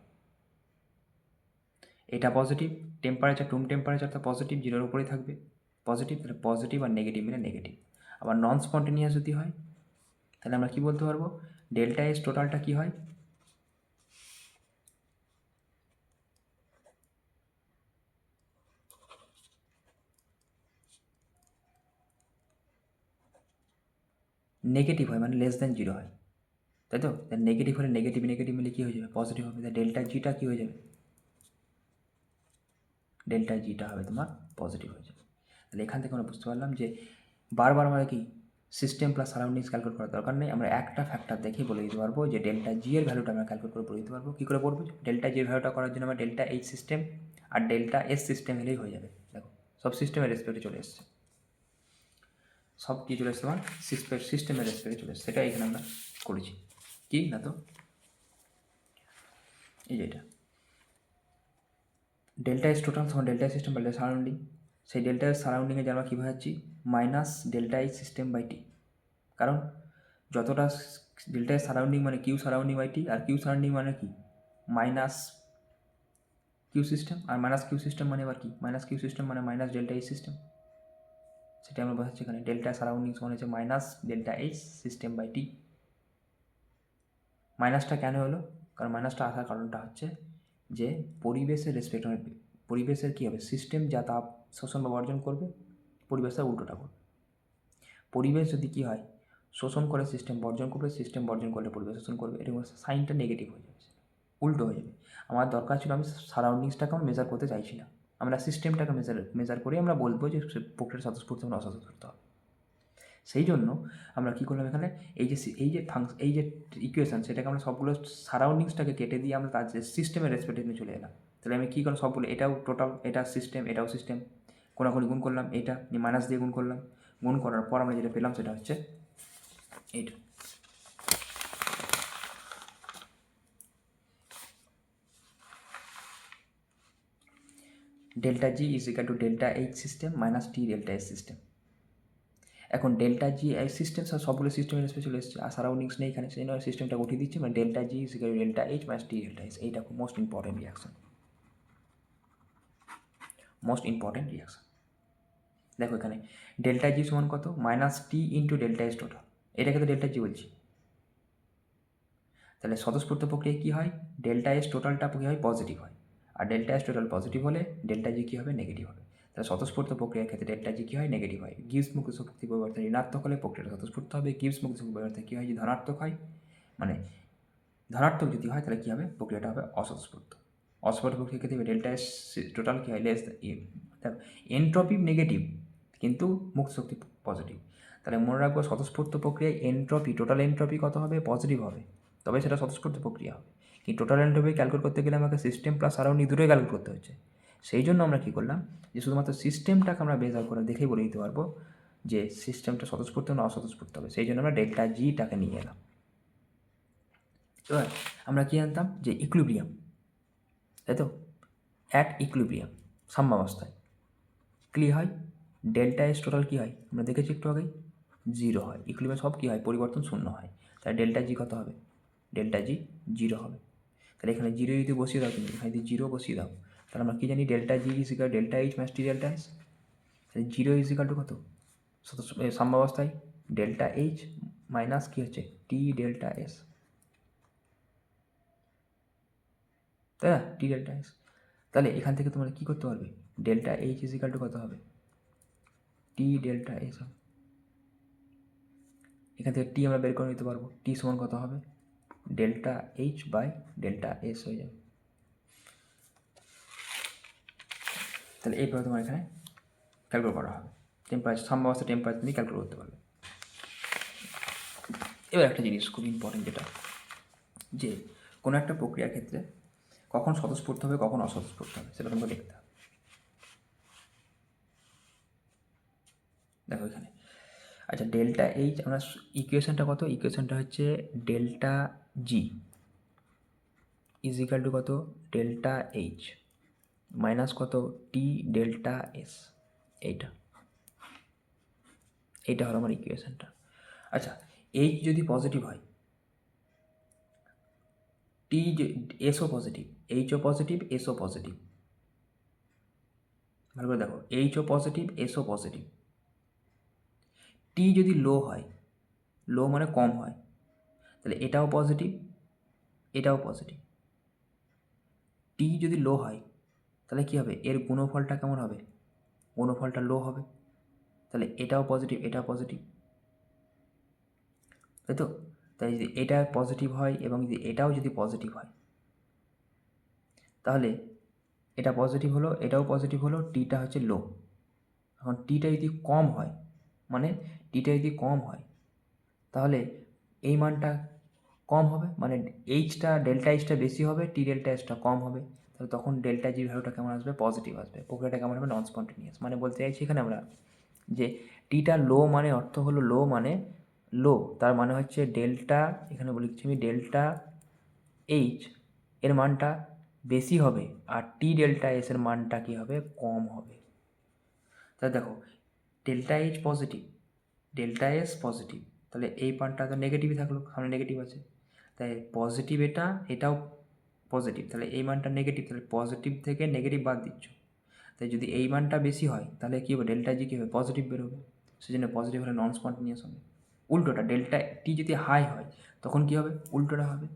এটা পজিটিভ, টেম্পারেচার রুম টেম্পারেচার তো পজিটিভ, জিরোর উপরেই থাকবে পজিটিভ, তাহলে পজিটিভ আর নেগেটিভ মিলে নেগেটিভ। আবার নন স্পন্টেনিয়াস যদি হয় তাহলে আমরা কী বলতে পারবো, ডেল্টা এস টোটালটা কী হয়, নেগেটিভ হয়, মানে লেস দেন জিরো হয়, তাই তো। নেগেটিভ হলে নেগেটিভ নেগেটিভ মিলে কী হয়ে যাবে, পজিটিভ হবে, তাই ডেল্টা জিটা কী হয়ে যাবে, ডেল্টা জিটা হবে তোমার পজিটিভ হয়ে যাবে। তাহলে এখান থেকে আমরা বুঝতে পারলাম যে বারবার আমরা কি সিস্টেম প্লাস সারাউন্ডিংস ক্যালকুলেট করার দরকার নেই, আমরা একটা ফ্যাক্টর দেখেই বলে দিতে পারবো যে ডেল্টা জি এর ভ্যালুটা আমরা ক্যালকুলেট করে বলে দিতে পারবো। কী করে বলবো, ডেল্টা জি এর ভ্যালুটা করার জন্য আমরা ডেল্টা এইচ সিস্টেম আর ডেল্টা এস সিস্টেম হলেই হয়ে যাবে। দেখো সব সিস্টেমের রেসপেক্টে চলে এসছে, সব কী চলে এসছে আমার সিস্টেমের রেসপেক্টে চলে এসছে, সেটা এখানে আমরা করেছি কি না, তো এই যে এটা ডেল্টা এস টোটাল সমান ডেল্টা এস সিস্টেম বা ডেল্টা সারাউন্ডিং, সেই ডেল্টা এস সারাউন্ডিংয়ে যে আমরা কী বোঝাচ্ছি, minus delta H system by T. কারণ যতটা ডেল্টা এস সারাউন্ডিং মানে কিউ সারাউন্ডিং বাই টি, আর কিউ সারাউন্ডিং মানে কি মাইনাস কিউ সিস্টেম, আর মাইনাস কিউ সিস্টেম মানে আবার কি, মাইনাস কিউ সিস্টেম মানে মাইনাস ডেল্টা এইচ সিস্টেম, সেটা আমরা বোঝাচ্ছি এখানে। ডেল্টা সারাউন্ডিং সমান হচ্ছে minus delta H system by টি। মাইনাসটা কেন হলো, কারণ মাইনাসটা আসার কারণটা হচ্ছে যে পরিবেশের রেসপেক্ট, পরিবেশের কী হবে, সিস্টেম যা তাপ শোষণ বা বর্জন করবে, পরিবেশের উল্টোটা করবে। পরিবেশ যদি কী হয়, শোষণ করে সিস্টেম বর্জন করবে, সিস্টেম বর্জন করলে পরিবেশ শোষণ করবে, এরকম সাইনটা নেগেটিভ হয়ে যাবে, উল্টো হয়ে যাবে। আমার দরকার ছিল আমি সারাউন্ডিংসটাকে আমি মেজার করতে চাইছি না, আমরা সিস্টেমটাকে মেজার করে আমরা বলবো যে প্রক্রিয়ার স্বতঃস্ফূর্ত এবং অস্বতঃস্ফূর্ত হবে। সেই জন্য আমরা কী করলাম এখানে, এই যে ইকুয়েশান, সেটাকে আমরা সবগুলো সারাউন্ডিংসটাকে কেটে দিয়ে আমরা তার যে সিস্টেমের রেসপেক্টে নিয়ে চলে এলাম। তাহলে আমি কী করলাম, সবগুলো এটাও টোটাল, এটা সিস্টেম, এটাও সিস্টেম, কোনাকুনি গুণ করলাম, এটা মাইনাস দিয়ে গুণ করলাম, গুণ করার পর আমরা যেটা পেলাম সেটা হচ্ছে এইটা। Delta G is equal to delta H system minus T delta S system. এখন ডেল্টা জি এই সিস্টেম সবগুলো সিস্টেমের রেসপেক্ট চলে এসেছে, আর সারাউন্ডিংস নেই এখানে, সেই জন্য সিস্টেমটা উঠিয়ে দিচ্ছি, মানে delta G is equal to delta H minus T delta S. এইটা খুব most important reaction, most important reaction. দেখো এখানে ডেল্টা জি সমান কত, মাইনাস টি ইন্টু ডেল্টা এস টোটাল, এটাকে তো ডেল্টা জি বলছি। তাহলে স্বতঃস্ফূর্ত প্রক্রিয়ায় কী হয়, ডেল্টা এস টোটালটা কী হয়, পজিটিভ হয়, আর ডেল্টা এস টোটাল পজিটিভ হলে ডেল্টা জি কী হবে, নেগেটিভ হবে। তাহলে স্বতঃস্ফূর্ত প্রক্রিয়ার ক্ষেত্রে ডেল্টা জি কী হয়, নেগেটিভ হয়। গিবস মুক্ত শক্তি পরিবর্তন ঋণাত্মক হলে প্রক্রিয়াটা স্বতঃস্ফূর্ত হবে। গিবস মুক্ত শক্তি পরিবর্তন কী হয়, যে ধনাত্মক হয়, মানে ধনাত্মক যদি হয় তাহলে কী হবে, প্রক্রিয়াটা হবে অস্বতঃস্ফূর্ত। অস্বতঃস্ফূর্ত প্রক্রিয়ার ক্ষেত্রে ডেল্টা এস টোটাল কী হয়, লেস এনট্রপি নেগেটিভ কিন্তু মুক্ত শক্তি পজিটিভ। তাহলে মনে রাখবো স্বতঃস্ফূর্ত প্রক্রিয়ায় এনট্রপি, টোটাল এনট্রপি কত হবে, পজিটিভ হবে, তবে সেটা স্বতঃস্ফূর্ত প্রক্রিয়া হবে। কিন্তু টোটাল এনট্রপি ক্যালকুলেট করতে গেলে আমাকে সিস্টেম প্লাস সারাউন্ডিং দুটোই ক্যালকুলেট করতে হচ্ছে। সেই জন্য আমরা কী করলাম, যে শুধুমাত্র সিস্টেমটাকে আমরা বেস আউট করে দেখেই বলে দিতে পারবো যে সিস্টেমটা স্বতঃস্ফূর্ত না অস্বতঃস্ফূর্ত হবে। সেই জন্য আমরা ডেল্টা জিটাকে নিয়ে এলাম। এবার আমরা কী আনতাম, যে ইকুইলিব্রিয়াম, তাই তো, অ্যাট ইকুইলিব্রিয়াম, সাম্যাবস্থায় কী হয়, ডেল্টা এস টোটাল কী হয়, আমরা দেখেছি একটু আগেই, জিরো হয়। ইকুইলিব্রিয়াম সব কী হয়, পরিবর্তন শূন্য হয়। তাহলে ডেল্টা জি কত হবে, ডেল্টা জি জিরো হবে। তাহলে এখানে জিরো যদি বসিয়ে দাও, তুমি এখানে যদি জিরো বসিয়ে দাও, তাহলে আমরা কী জানি, delta G is equal delta H minus T delta S. তাহলে জিরো ইজ ইকাল টু কত, সাম্যাবস্থায় ডেল্টা এইচ মাইনাস কী হচ্ছে, টি ডেল্টা এস, তাই না, টি ডেল্টা এস। তাহলে এখান থেকে তোমরা কী করতে পারবে, delta H is equal two কত হবে, টি ডেল্টা এস হবে। এখান থেকে টি আমরা বের করে নিতে পারবো, টি সমান কত হবে, delta H by delta S হয়ে যাবে। তাহলে এইভাবে তোমার এখানে ক্যালকুলেট করা হবে, টেম্পারেচার, সাম্যাবস্থা টেম্পারেচার নিয়ে ক্যালকুলেট করতে পারবে। এবার একটা জিনিস খুব ইম্পর্টেন্ট, যেটা যে কোনো একটা প্রক্রিয়ার ক্ষেত্রে কখন স্বতঃস্ফূর্ত হবে কখন অস্বতঃস্ফূর্ত হবে সেটা তোমাকে দেখতে হবে। দেখো এখানে, আচ্ছা ডেল্টা এইচ, আমরা ইকুয়েশনটা কত, ইকুয়েশনটা হচ্ছে delta G is equal two কত, ডেল্টা এইচ মাইনাস কত, টি ডেল্টা এস। এইটা হলো আমার ইকুয়েশনটা। আচ্ছা, এইচ যদি পজিটিভ হয়, টি এসও পজিটিভ, এইচও পজিটিভ, এসও পজিটিভ, ভালো করে দেখো, এইচও পজিটিভ, এসও পজিটিভ। টি যদি লো হয়, লো মানে কম হয়, তাহলে এটাও পজিটিভ, এটাও পজিটিভ। টি যদি লো হয় তাহলে কী হবে, এর গুণফলটা কেমন হবে, গুণফলটা লো হবে, তাহলে এটাও পজিটিভ, এটাও পজিটিভ, তাই তো। তাই যদি এটা পজিটিভ হয় এবং যদি এটাও যদি পজিটিভ হয়, তাহলে এটা পজিটিভ হলো, এটাও পজিটিভ হলো, টিটা হচ্ছে লো। এখন টিটা যদি কম হয়, মানে টিটা যদি কম হয় তাহলে এই মানটা কম হবে, মানে এইচটা, ডেল্টা এইচটা বেশি হবে, টি ডেল্টা এইচটা কম হবে, তাহলে তখন ডেল্টা জি ভ্যালুটা কেমন আসবে, পজিটিভ আসবে, প্রক্রিয়াটা কেমন হবে, নন স্পন্টেনিয়াস। মানে বলতে চাইছি এখানে আমরা যে টিটা লো মানে অর্থ হলো, লো মানে লো, তার মানে হচ্ছে ডেল্টা, এখানে বলেছি আমি ডেল্টা এইচ এর মানটা বেশি হবে আর টি ডেল্টা এস এর মানটা কী হবে, কম হবে। তাহলে দেখো, delta H positive, delta S positive, তাহলে এই মানটা তো নেগেটিভই থাকলো, সামনে নেগেটিভ আছে, তাই পজিটিভ এটা, এটাও পজিটিভ, তাহলে এই মানটা নেগেটিভ, তাহলে পজিটিভ থেকে নেগেটিভ বাদ দিচ্ছ, তাই যদি এই মানটা বেশি হয় তাহলে কী হবে, ডেল্টা জি কী হবে, পজিটিভ বেরোবে, সেই জন্য পজিটিভ হলে নন স্পন্টেনিয়াস হবে। উল্টোটা, ডেল্টা টি যদি হাই হয় তখন কী হবে, উল্টোটা হবে,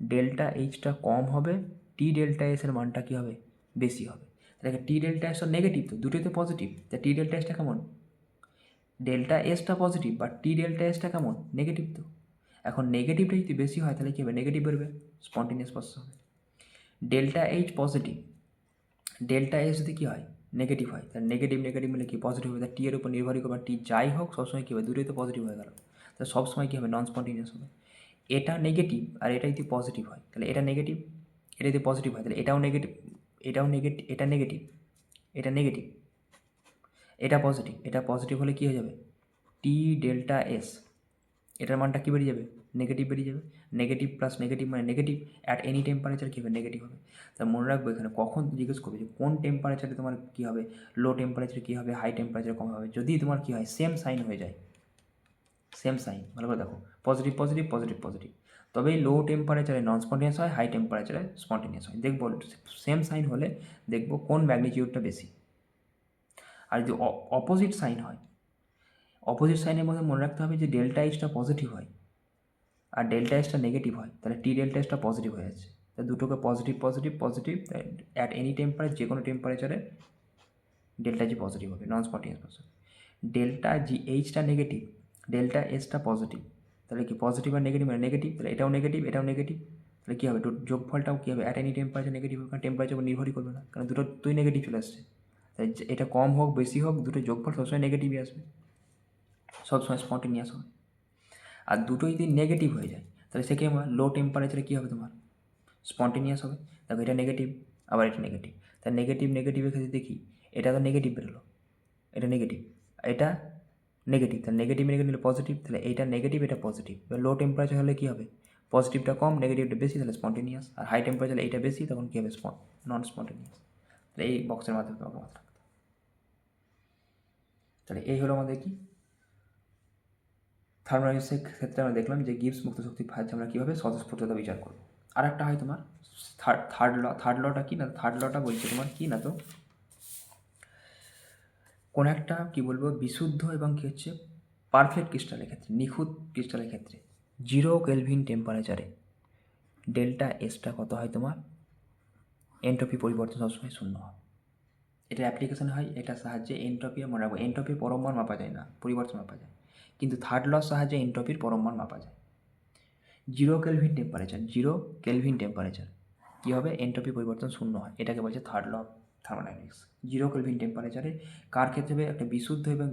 ডেল্টা এইচটা কম হবে, টি ডেল্টা এসের মানটা কী হবে, বেশি হবে। তাহলে টি ডেল্টা এস নেগেটিভ, তো দুটোই তো পজিটিভ, তাই টি ডেল্টা এসটা কেমন, ডেল্টা এসটা পজিটিভ বা টি ডেল্টা এসটা কেমন, নেগেটিভ। তো এখন নেগেটিভটা যদি বেশি হয় তাহলে কী হবে, নেগেটিভ বেরোবে, স্পন্টেনিয়াস প্রসেস হবে। Delta H positive, delta S যদি কী হয়, নেগেটিভ হয়, তাহলে নেগেটিভ নেগেটিভ মিলে কি পজিটিভ হবে, তার টি এর উপর নির্ভরই করবে, টি যাই হোক সবসময় কী হবে, দুটোই তো পজিটিভ হয়ে গেল, তাহলে সবসময় কী হবে, নন স্পন্টেনিয়াস হবে। এটা নেগেটিভ আর এটা যদি পজিটিভ হয় তাহলে এটা নেগেটিভ, এটা যদি পজিটিভ হয় তাহলে এটাও নেগেটিভ, এটাও নেগেটিভ, এটা নেগেটিভ, এটা নেগেটিভ, এটা পজিটিভ, এটা পজিটিভ হলে কী হয়ে যাবে, টি ডেল্টা এস এটার মানটা কী বেরিয়ে যাবে, নেগেটিভ বেরিয়ে যাবে। নেগেটিভ প্লাস নেগেটিভ মানে নেগেটিভ, অ্যাট এনি টেম্পারেচার কী হবে, নেগেটিভ হবে। তা মনে রাখবো এখানে কখন জিজ্ঞেস করবে যে কোন টেম্পারেচারে তোমার কী হবে, লো টেম্পারেচারে কী হবে, হাই টেম্পারেচারে কম হবে, যদি তোমার কী হয়, সেম সাইন হয়ে যায়, সেম সাইন, ভালো করে দেখো, পজিটিভ পজিটিভ পজিটিভ পজিটিভ, তবেই লো টেম্পারেচারে নন স্পন্টেনিয়াস হয়, হাই টেম্পারেচারে স্পন্টেনিয়াস হয়। দেখবো সেম সাইন হলে দেখবো কোন ম্যাগনিটিউডটা বেশি। আর যদি অপোজিট সাইন হয়, অপোজিট সাইনের মধ্যে মনে রাখতে হবে যে ডেল্টা এইচটা পজিটিভ হয় আর ডেল্টা এসটা নেগেটিভ হয়, তাহলে টি ডেল্টা এসটা পজিটিভ হয়ে যাচ্ছে। তাহলে দুটোকে positive positive positive, at any temperature, যে কোনো টেম্পারেচারে ডেল্টা জি পজিটিভ হবে, non spontaneous process. Delta G এইচটা নেগেটিভ, ডেল্টা এসটা পজিটিভ, তাহলে কি পজিটিভ আর নেগেটিভ মানে নেগেটিভ, তাহলে এটাও নেগেটিভ এটাও নেগেটিভ, তাহলে কী হবে যোগফলটাও কী হবে, অ্যাট এনি টেম্পারেচার নেগেটিভ হবে, কারণ টেম্পারেচার উপর নির্ভরই করবে না, কারণ দুটোই নেগেটিভ চলে আসছে। তাই এটা কম হোক বেশি হোক দুটো যোগফল সবসময় নেগেটিভই আসবে, সবসময় স্পন্টেনিয়াস হবে। আর দুটোই যদি নেগেটিভ হয়ে যায় তাহলে সেক্ষেত্রে লো টেম্পারেচারে কী হবে তোমার, স্পন্টেনিয়াস হবে। দেখো এটা নেগেটিভ আবার এটা নেগেটিভ, তাই নেগেটিভ নেগেটিভের ক্ষেত্রে দেখি এটা তো নেগেটিভ বেরোলো, এটা নেগেটিভ, এটা নেগেটিভ, তাহলে নেগেটিভ নেগেটিভ পজিটিভ, তাহলে এইটা নেগেটিভ এটা পজিটিভ। এবার লো টেম্পারেচার হলে কী হবে, পজিটিভটা কম নেগেটিভটা বেশি, তাহলে স্পন্টেনিয়াস। আর হাই টেম্পারেচার এইটা বেশি, তখন কী হবে নন স্পন্টেনিয়াস। তাহলে এই বক্সের মাধ্যমে তোমাকে মাথা রাখতে হবে। তাহলে এই হলো আমাদের কি থার্মোডাইনামিক্সের ক্ষেত্রে আমরা দেখলাম যে গিবস মুক্ত শক্তির সাহায্যে আমরা কীভাবে স্বতঃস্ফূর্ততা বিচার করবো। আর একটা হয় তোমার থার্ড লটা কি না, থার্ড লটা বলছে তোমার কি না, তো কোনো একটা কী বলবো বিশুদ্ধ এবং কী হচ্ছে পারফেক্ট ক্রিস্টালের ক্ষেত্রে, নিখুঁত ক্রিস্টালের ক্ষেত্রে 0 কেলভিন টেম্পারেচারে ডেল্টা এসটা কত হয় তোমার, এন্ট্রপি পরিবর্তন সবসময় শূন্য হয়। এটা অ্যাপ্লিকেশন হয় এটার সাহায্যে এন্ট্রপি, মনে রাখবো এন্ট্রপির পরম মান মাপা যায় না, পরিবর্তন মাপা যায়, কিন্তু থার্ড লর সাহায্যে এন্ট্রপির পরম মান মাপা যায়। 0 কেলভিন টেম্পারেচার, 0 কেলভিন টেম্পারেচার কী হবে, এন্ট্রপি পরিবর্তন শূন্য হয়, এটাকে বলছে third law of thermodynamics. 0 kelvin টেম্পারেচারে কার ক্ষেত্রে হবে, একটা বিশুদ্ধ এবং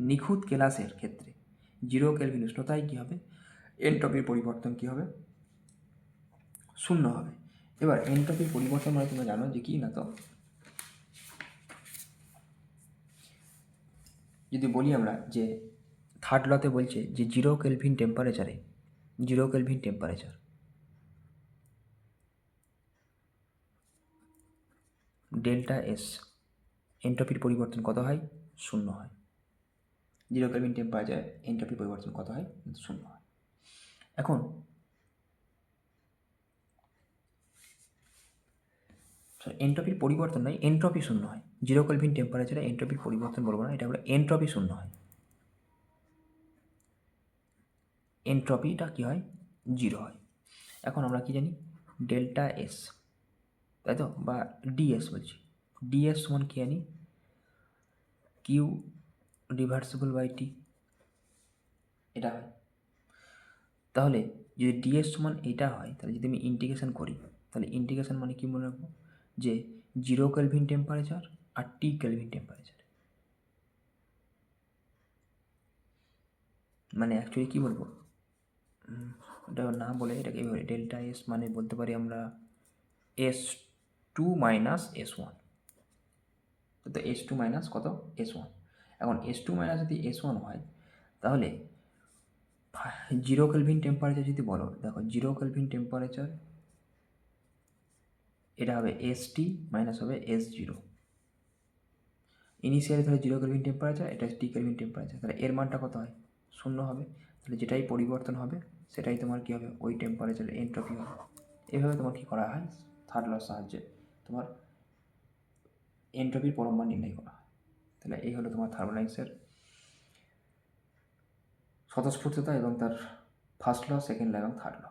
নিখুঁত কেলাসের ক্ষেত্রে 0 কেলভিন উষ্ণতায় কী হবে, এন্ট্রপির পরিবর্তন কী হবে, শূন্য হবে। এবার এন্ট্রপির পরিবর্তন মানে তোমরা জানো যে কি না, তো যদি বলি আমরা যে থার্ড লতে বলছে যে 0 কেলভিন টেম্পারেচারে, 0 কেলভিন টেম্পারেচার ডেল্টা এস এন্ট্রপির পরিবর্তন কত হয়, শূন্য হয়। 0 কেলভিন টেম্পারেচার এন্ট্রপির পরিবর্তন কত হয়, শূন্য হয়। এখন এন্ট্রপির পরিবর্তন নয়, এন্ট্রপি শূন্য হয়। 0 কেলভিন টেম্পারেচারে এন্ট্রপির পরিবর্তন বলবো না, এটা বলে এন্ট্রপি শূন্য হয়, এন্ট্রপিটা কী হয়, 0 হয়। এখন আমরা কি জানি, ডেল্টা এস, তাই তো, বা ডিএস বলছি, ডিএস সমান কী জানি, কিউ রিভার্সিবল বাই টি, এটা হয়। তাহলে যদি ডিএস সমান এইটা হয়, তাহলে যদি আমি ইন্টিগ্রেশন করি, তাহলে ইন্টিগ্রেশন মানে কী মনে রাখবো, যে 0 কেলভিন টেম্পারেচার আর টি কেলভিন টেম্পারেচার, মানে অ্যাকচুয়ালি কী বলবো, এটা না বলে এটাকে এভাবে ডেল্টা এস মানে বলতে পারি আমরা S2 মাইনাস S1, তো S2 মাইনাস কত, S1। এখন S2 মাইনাস যদি S1 হয় তাহলে 0 কেলভিন টেম্পারেচার যদি বলো, দেখো 0 কেলভিন টেম্পারেচার এটা হবে ST মাইনাস হবে S0। ইনিশিয়ালি তাহলে 0 কেলভিন টেম্পারেচার, এটা টি কেলভিন টেম্পারেচার, তাহলে এর মানটা কত হয়, শূন্য হবে। তাহলে যেটাই পরিবর্তন হবে সেটাই তোমার কী হবে, ওই টেম্পারেচারের এন্ট্রপি হবে। এভাবে তোমার কী করা হয়, থার্ড লর সাহায্যে তোমার এন্ট্রপির পরম মান নির্ণয় করা হয়। তাহলে এই হলো তোমার থার্মোডাইনামিক্সের স্বতঃস্ফূর্ততা এবং তার ফার্স্ট ল, সেকেন্ড ল এবং থার্ড ল।